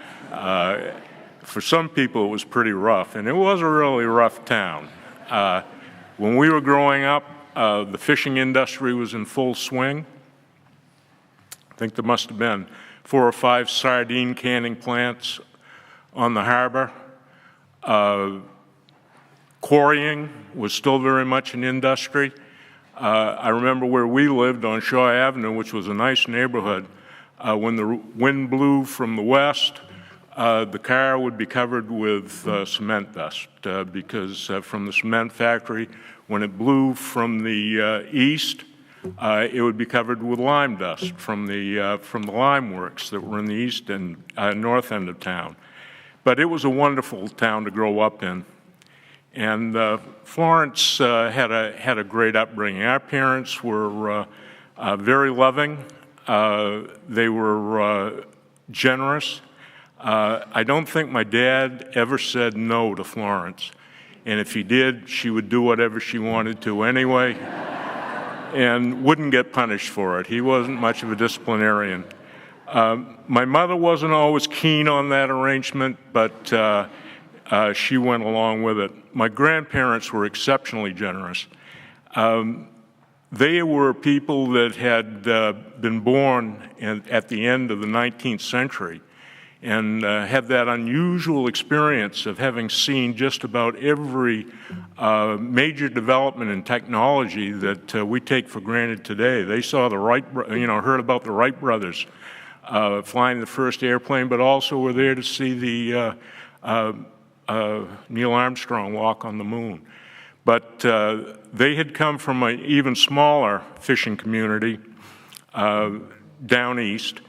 for some people it was pretty rough, and it was a really rough town. When we were growing up, the fishing industry was in full swing. I think there must have been 4 or 5 sardine canning plants on the harbor. Quarrying was still very much an industry. I remember where we lived on Shaw Avenue, which was a nice neighborhood. When the wind blew from the west, the car would be covered with cement dust because from the cement factory, when it blew from the east, it would be covered with lime dust from the lime works that were in the east and north end of town. But it was a wonderful town to grow up in. And Florence had a great upbringing. Our parents were very loving. They were generous. I don't think my dad ever said no to Florence. And if he did, she would do whatever she wanted to anyway and wouldn't get punished for it. He wasn't much of a disciplinarian. My mother wasn't always keen on that arrangement, but she went along with it. My grandparents were exceptionally generous. They were people that had been born at the end of the 19th century and had that unusual experience of having seen just about every major development in technology that we take for granted today. They saw the heard about the Wright brothers flying the first airplane, but also were there to see the Neil Armstrong walk on the moon. But they had come from an even smaller fishing community down east,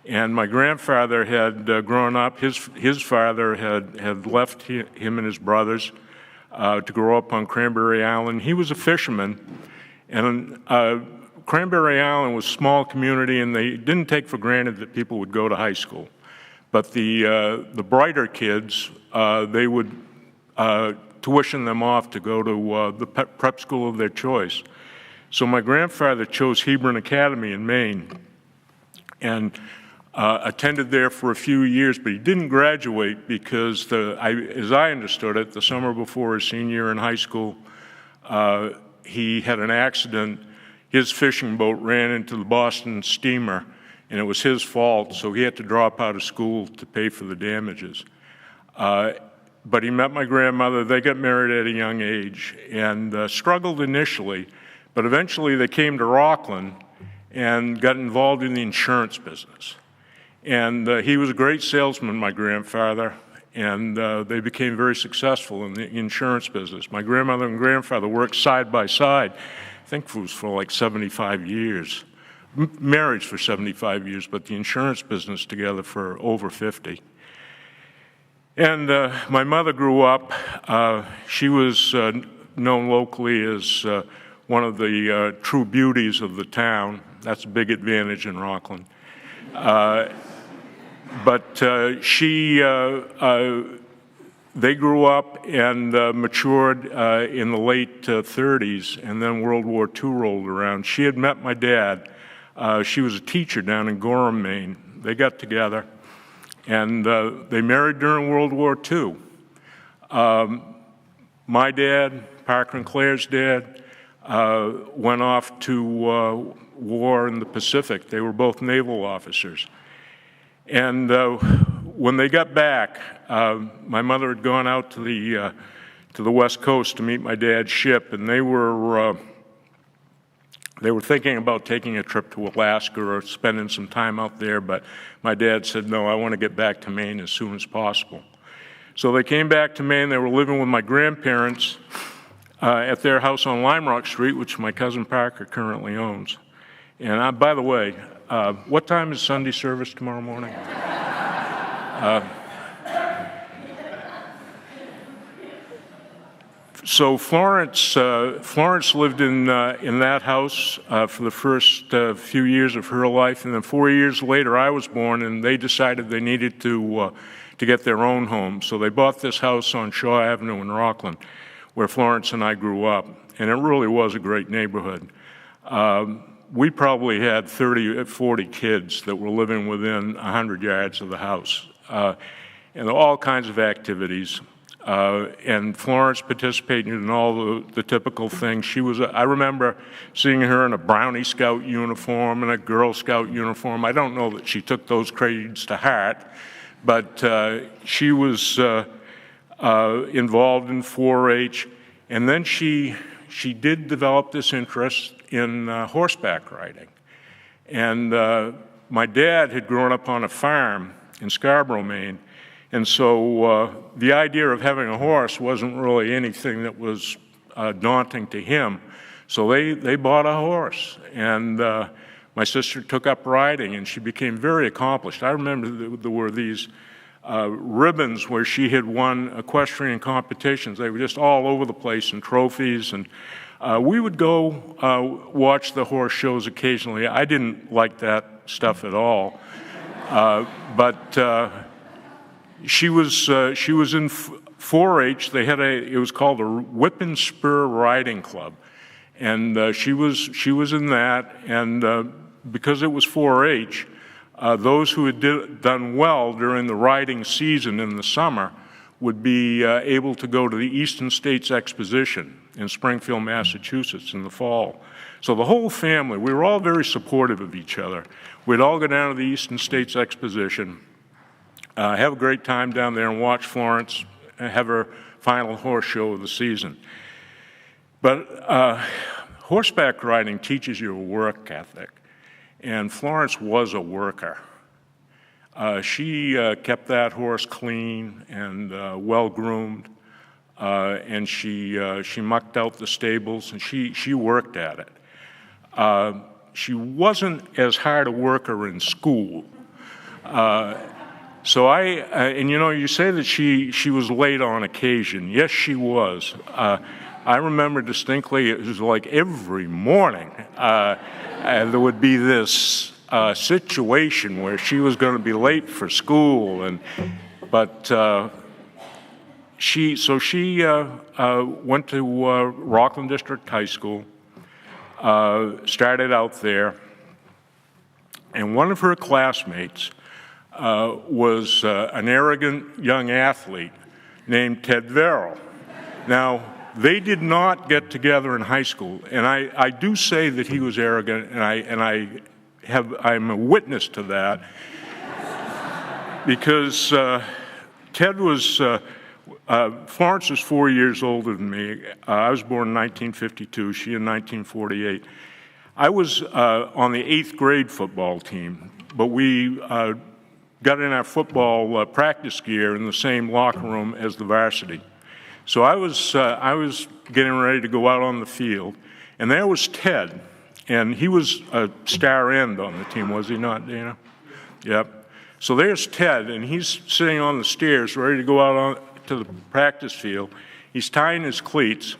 and my grandfather had grown up, his father had left him and his brothers to grow up on Cranberry Island. He was a fisherman, and Cranberry Island was a small community, and they didn't take for granted that people would go to high school. But the brighter kids, they would tuition them off to go to the prep school of their choice. So my grandfather chose Hebron Academy in Maine and attended there for a few years, but he didn't graduate because, as I understood it, the summer before his senior year in high school, he had an accident. His fishing boat ran into the Boston steamer, and it was his fault, so he had to drop out of school to pay for the damages. But he met my grandmother. They got married at a young age and struggled initially, but eventually they came to Rockland and got involved in the insurance business. And he was a great salesman, my grandfather, and they became very successful in the insurance business. My grandmother and grandfather worked side by side, I think it was for like 75 years. Marriage for 75 years, but the insurance business together for over 50. And my mother grew up. She was known locally as one of the true beauties of the town. That's a big advantage in Rockland. But they grew up and matured in the late 30s, and then World War II rolled around. She had met my dad. She was a teacher down in Gorham, Maine. They got together, and they married during World War II. My dad, Parker and Claire's dad, went off to war in the Pacific. They were both naval officers. And when they got back, my mother had gone out to the West Coast to meet my dad's ship, and they were thinking about taking a trip to Alaska or spending some time out there, but my dad said, no, I want to get back to Maine as soon as possible. So they came back to Maine. They were living with my grandparents at their house on Lime Rock Street, which my cousin Parker currently owns. And by the way, what time is Sunday service tomorrow morning? So Florence lived in that house for the first few years of her life, and then 4 years later I was born, and they decided they needed to get their own home. So they bought this house on Shaw Avenue in Rockland, where Florence and I grew up, and it really was a great neighborhood. We probably had 30, 40 kids that were living within 100 yards of the house, and all kinds of activities. And Florence participated in all the typical things. I remember seeing her in a Brownie Scout uniform and a Girl Scout uniform. I don't know that she took those creeds to heart, but she was involved in 4-H, and then she did develop this interest in horseback riding. And my dad had grown up on a farm in Scarborough, Maine, and so the idea of having a horse wasn't really anything that was daunting to him. So they bought a horse, and my sister took up riding, and she became very accomplished. I remember there were these ribbons where she had won equestrian competitions. They were just all over the place, and trophies, and we would go watch the horse shows occasionally. I didn't like that stuff at all, but she was in 4-H. It was called a Whip and Spur Riding Club, and she was in that. And because it was 4-H, those who had done well during the riding season in the summer would be able to go to the Eastern States Exposition in Springfield, Massachusetts in the fall. So the whole family, we were all very supportive of each other. We'd all go down to the Eastern States Exposition, have a great time down there and watch Florence have her final horse show of the season. But horseback riding teaches you a work ethic, and Florence was a worker. She kept that horse clean and well-groomed, and she mucked out the stables, and she worked at it. She wasn't as hard a worker in school. So and you say that she was late on occasion. Yes, she was. I remember distinctly, it was like every morning, there would be this situation where she was going to be late for school, but she went to Rockland District High School, started out there, and one of her classmates was an arrogant young athlete named Ted Verrill. Now, they did not get together in high school, and I do say that he was arrogant, and I'm a witness to that, because Ted was, Florence was 4 years older than me. I was born in 1952, she in 1948. I was on the 8th grade football team, but we got in our football practice gear in the same locker room as the varsity. So I was getting ready to go out on the field, and there was Ted, and he was a star end on the team, was he not, Dana? Yep. So there's Ted, and he's sitting on the stairs ready to go out to the practice field. He's tying his cleats,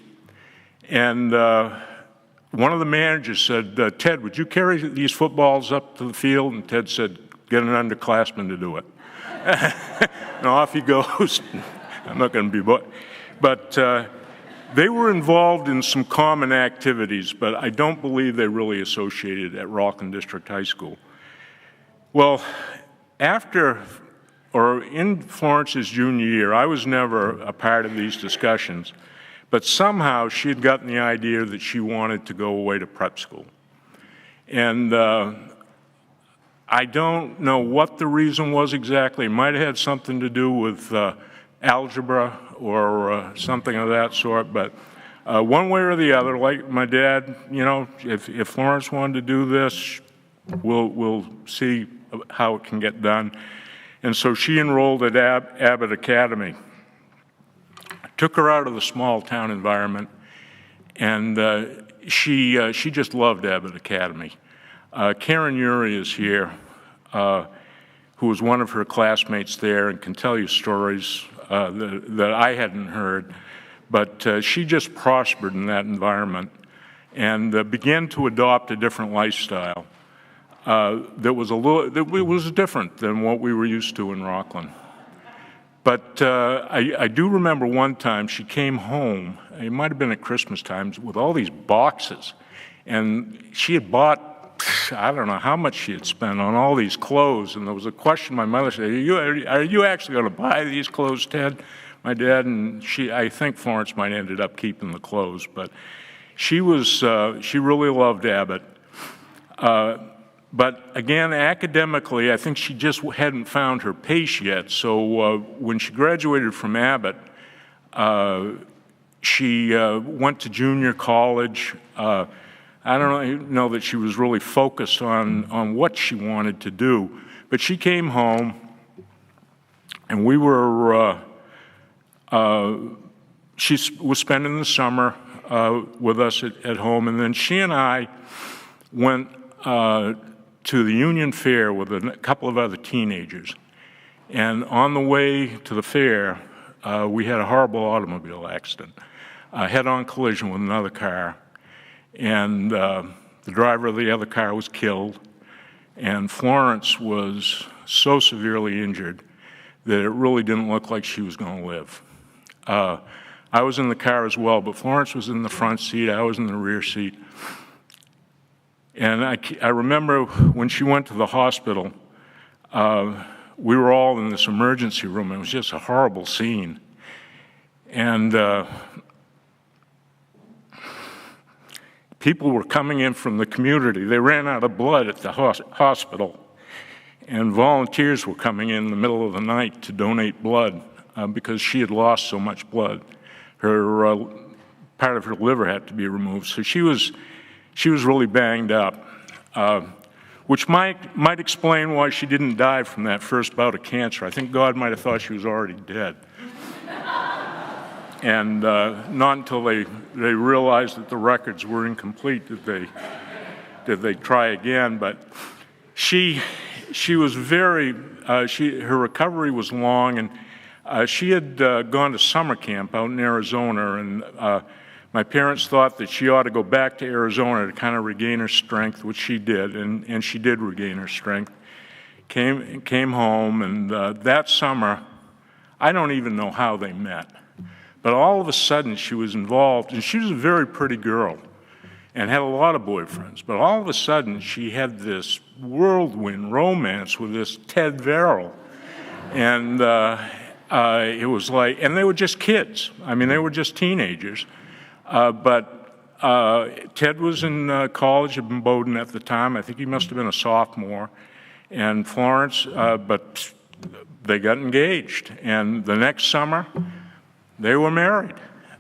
and one of the managers said, Ted, would you carry these footballs up to the field? And Ted said, get an underclassman to do it. And off he goes. I'm not going to be, but they were involved in some common activities, but I don't believe they really associated at Rockland District High School. Well, in Florence's junior year, I was never a part of these discussions, but somehow she had gotten the idea that she wanted to go away to prep school. And I don't know what the reason was exactly. It might have had something to do with algebra or something of that sort, but one way or the other, like my dad, you know, if Florence wanted to do this, we'll see how it can get done. And so she enrolled at Abbott Academy. Took her out of the small town environment, and she just loved Abbott Academy. Karen Urey is here, who was one of her classmates there and can tell you stories that I hadn't heard. But she just prospered in that environment and began to adopt a different lifestyle that was different than what we were used to in Rockland. But I do remember one time she came home, it might have been at Christmas time, with all these boxes. And she had bought, I don't know how much she had spent on all these clothes. And there was a question my mother said, are you actually going to buy these clothes, Ted? My dad and I think Florence might have ended up keeping the clothes. But she really loved Abbott. But again, academically, I think she just hadn't found her pace yet. So when she graduated from Abbott, she went to junior college. I don't know that she was really focused on what she wanted to do. But she came home, and we were, she was spending the summer with us at home. And then she and I went to the Union Fair with a couple of other teenagers. And on the way to the fair, we had a horrible automobile accident, a head-on collision with another car. And the driver of the other car was killed. And Florence was so severely injured that it really didn't look like she was going to live. I was in the car as well, but Florence was in the front seat, I was in the rear seat. And I remember when she went to the hospital, we were all in this emergency room. It was just a horrible scene. And people were coming in from the community. They ran out of blood at the hospital. And volunteers were coming in the middle of the night to donate blood because she had lost so much blood. Her part of her liver had to be removed. So she was really banged up, which might explain why she didn't die from that first bout of cancer. I think God might have thought she was already dead. And not until they realized that the records were incomplete did they try again. But she was her recovery was long, and she had gone to summer camp out in Arizona, and my parents thought that she ought to go back to Arizona to kind of regain her strength, which she did, and she did regain her strength. Came home, and that summer, I don't even know how they met, but all of a sudden she was involved, and she was a very pretty girl and had a lot of boyfriends, but all of a sudden she had this whirlwind romance with this Ted Verrill, and it was like, and they were just kids. I mean, they were just teenagers. But Ted was in college in Bowdoin at the time. I think he must have been a sophomore. And Florence, but they got engaged. And the next summer, they were married.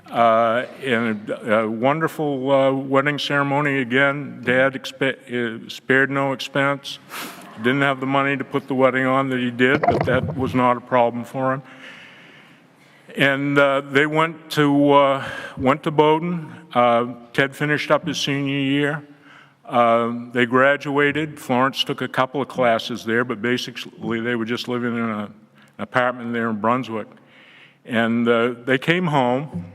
And a wonderful wedding ceremony again. Dad spared no expense. Didn't have the money to put the wedding on that he did, but that was not a problem for him. And they went to Bowdoin. Ted finished up his senior year. They graduated. Florence took a couple of classes there, but basically they were just living in an apartment there in Brunswick. And they came home.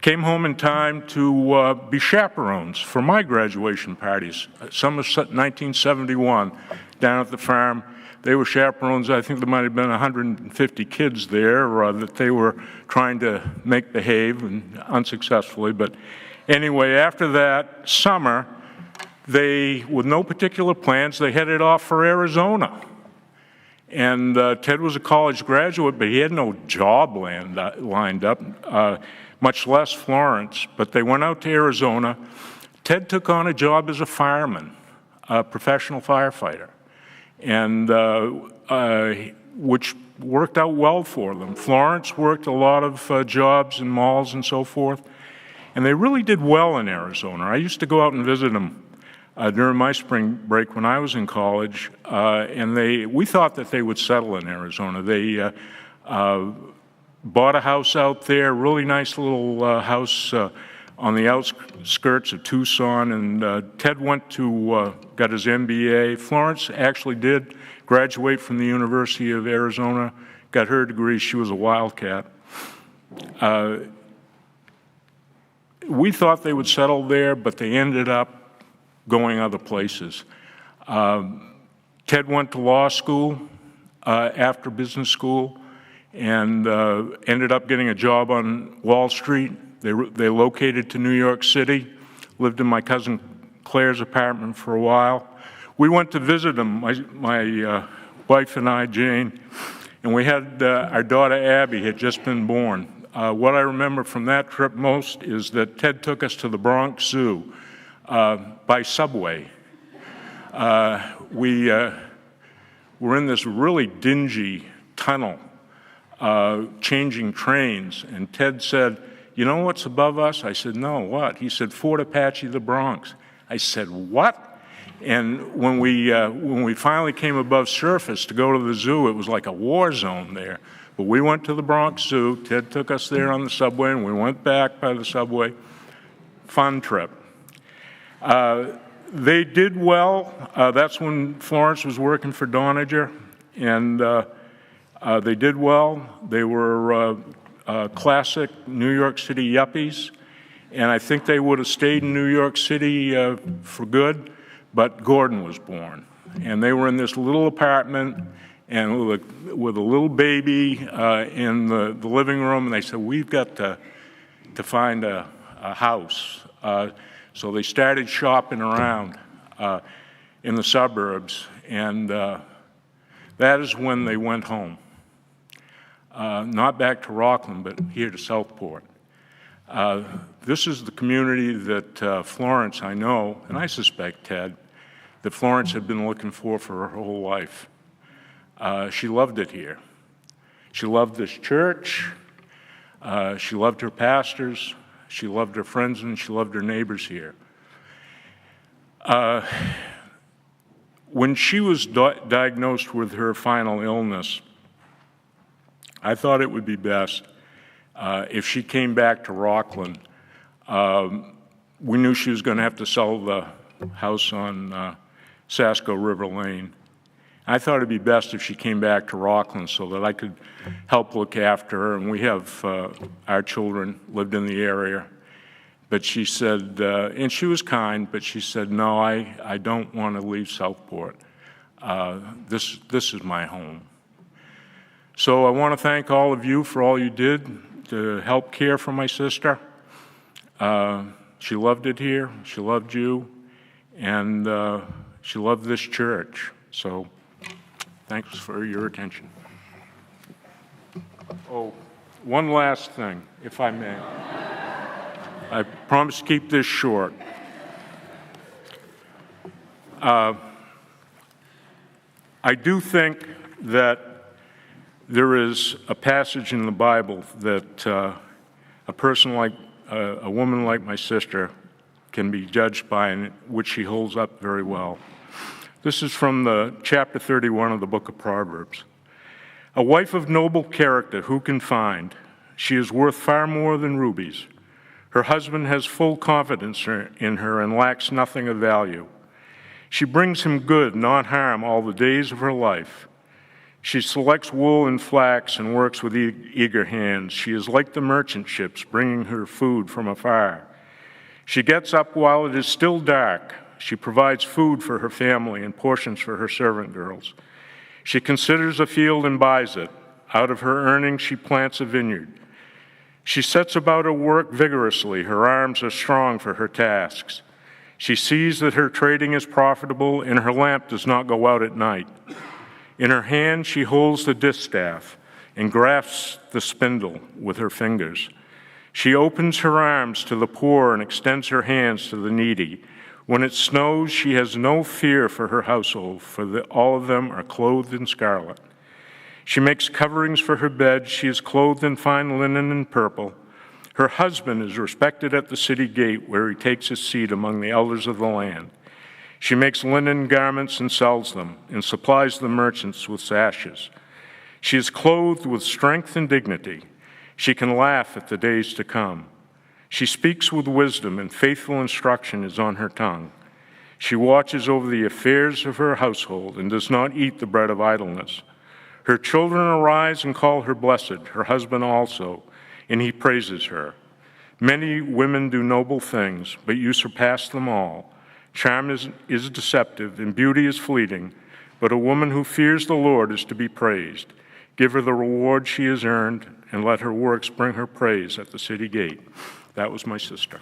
Came home in time to be chaperones for my graduation parties. Summer 1971, down at the farm. They were chaperones. I think there might have been 150 kids there that they were trying to make behave, and unsuccessfully. But anyway, after that summer, they, with no particular plans, they headed off for Arizona. And Ted was a college graduate, but he had no job lined up, much less Florence. But they went out to Arizona. Ted took on a job as a fireman, a professional firefighter, and which worked out well for them. Florence worked a lot of jobs in malls and so forth, and they really did well in Arizona. I used to go out and visit them during my spring break when I was in college, and we thought that they would settle in Arizona. They bought a house out there, really nice little house on the outskirts of Tucson, and Ted got his MBA. Florence actually did graduate from the University of Arizona, got her degree. She was a Wildcat. We thought they would settle there, but they ended up going other places. Ted went to law school after business school and ended up getting a job on Wall Street. They located to New York City, lived in my cousin Claire's apartment for a while. We went to visit them, my wife and I, Jane, and we had our daughter Abby had just been born. What I remember from that trip most is that Ted took us to the Bronx Zoo by subway. We were in this really dingy tunnel changing trains, and Ted said, "You know what's above us?" I said, "No, what?" He said, "Fort Apache, the Bronx." I said, "What?" And when we finally came above surface to go to the zoo, it was like a war zone there. But we went to the Bronx Zoo. Ted took us there on the subway, and we went back by the subway. Fun trip. They did well. That's when Florence was working for Donager, and they did well. They were classic New York City yuppies, and I think they would have stayed in New York City for good, but Gordon was born. And they were in this little apartment and with a little baby in the living room, and they said, "We've got to find a house." So they started shopping around in the suburbs, and that is when they went home. Not back to Rockland, but here to Southport. This is the community that Florence, I know, and I suspect Ted, that Florence had been looking for her whole life. She loved it here. She loved this church. She loved her pastors. She loved her friends, and she loved her neighbors here. When she was diagnosed with her final illness, I thought it would be best if she came back to Rockland. We knew she was going to have to sell the house on Sasko River Lane. I thought it'd be best if she came back to Rockland so that I could help look after her, and we have our children lived in the area. But she said, and she was kind, but she said, "No, I don't want to leave Southport. This is my home." So I want to thank all of you for all you did to help care for my sister. She loved it here. She loved you, and she loved this church. So thanks for your attention. Oh, one last thing, if I may. I promise to keep this short. I do think that there is a passage in the Bible that a person like a woman like my sister can be judged by, and which she holds up very well. This is from the chapter 31 of the book of Proverbs. "A wife of noble character who can find? She is worth far more than rubies. Her husband has full confidence in her and lacks nothing of value. She brings him good, not harm, all the days of her life. She selects wool and flax and works with eager hands. She is like the merchant ships, bringing her food from afar. She gets up while it is still dark. She provides food for her family and portions for her servant girls. She considers a field and buys it. Out of her earnings she plants a vineyard. She sets about her work vigorously. Her arms are strong for her tasks. She sees that her trading is profitable, and her lamp does not go out at night. In her hand she holds the distaff and grasps the spindle with her fingers. She opens her arms to the poor and extends her hands to the needy. When it snows, she has no fear for her household, for all of them are clothed in scarlet. She makes coverings for her bed. She is clothed in fine linen and purple. Her husband is respected at the city gate, where he takes his seat among the elders of the land. She makes linen garments and sells them, and supplies the merchants with sashes. She is clothed with strength and dignity. She can laugh at the days to come. She speaks with wisdom, and faithful instruction is on her tongue. She watches over the affairs of her household and does not eat the bread of idleness. Her children arise and call her blessed, her husband also, and he praises her. Many women do noble things, but you surpass them all. Charm is deceptive, and beauty is fleeting, but a woman who fears the Lord is to be praised. Give her the reward she has earned, and let her works bring her praise at the city gate. That was my sister.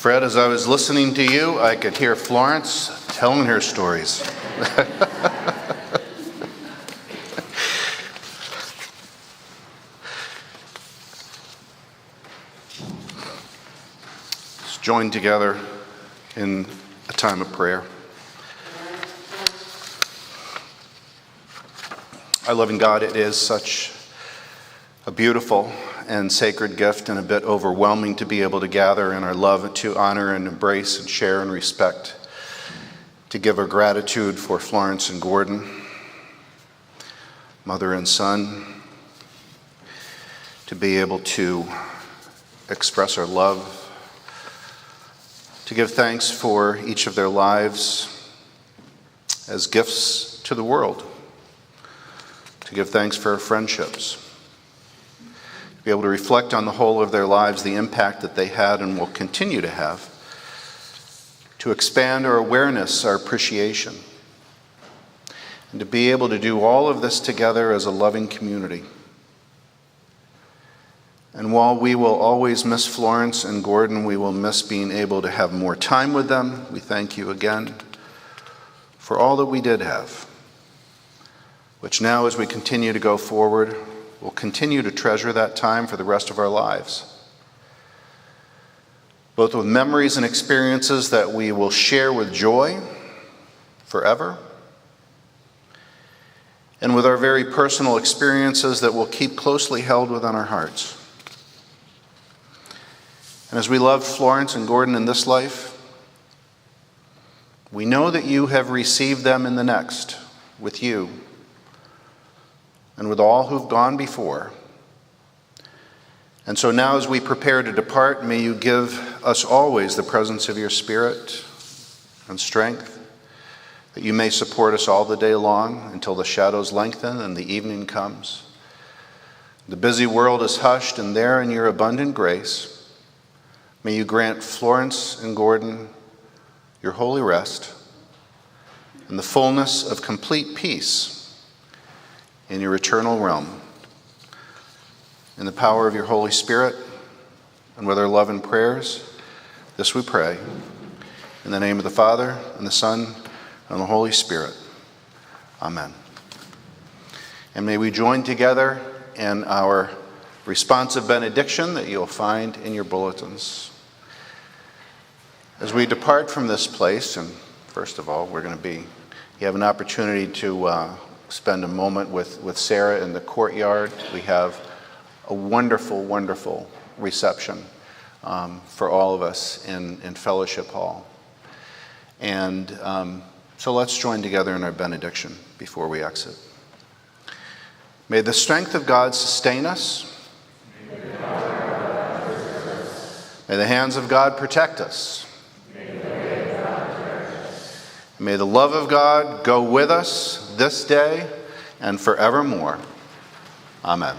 Fred, as I was listening to you, I could hear Florence telling her stories. Let's join together in a time of prayer. Our loving God, it is such a beautiful and sacred gift, and a bit overwhelming to be able to gather in our love to honor and embrace and share and respect to give our gratitude for Florence and Gordon, mother and son, to be able to express our love, to give thanks for each of their lives as gifts to the world, to give thanks for our friendships, to be able to reflect on the whole of their lives, the impact that they had and will continue to have, to expand our awareness, our appreciation, and to be able to do all of this together as a loving community. And while we will always miss Florence and Gordon, we will miss being able to have more time with them. We thank you again for all that we did have, which now as we continue to go forward, we'll continue to treasure that time for the rest of our lives, both with memories and experiences that we will share with joy forever, and with our very personal experiences that we'll keep closely held within our hearts. And as we love Florence and Gordon in this life, we know that you have received them in the next with you and with all who've gone before. And so now as we prepare to depart, may you give us always the presence of your Spirit and strength, that you may support us all the day long until the shadows lengthen and the evening comes. The busy world is hushed, and there in your abundant grace, may you grant Florence and Gordon your holy rest and the fullness of complete peace in your eternal realm. In the power of your Holy Spirit and with our love and prayers, this we pray. In the name of the Father, and the Son, and the Holy Spirit. Amen. And may we join together in our responsive benediction that you'll find in your bulletins. As we depart from this place, and first of all, you have an opportunity to spend a moment with Sarah in the courtyard. We have a wonderful, wonderful reception for all of us in Fellowship Hall. And so let's join together in our benediction before we exit. May the strength of God sustain us. May the hands of God protect us. May the love of God go with us this day and forevermore. Amen.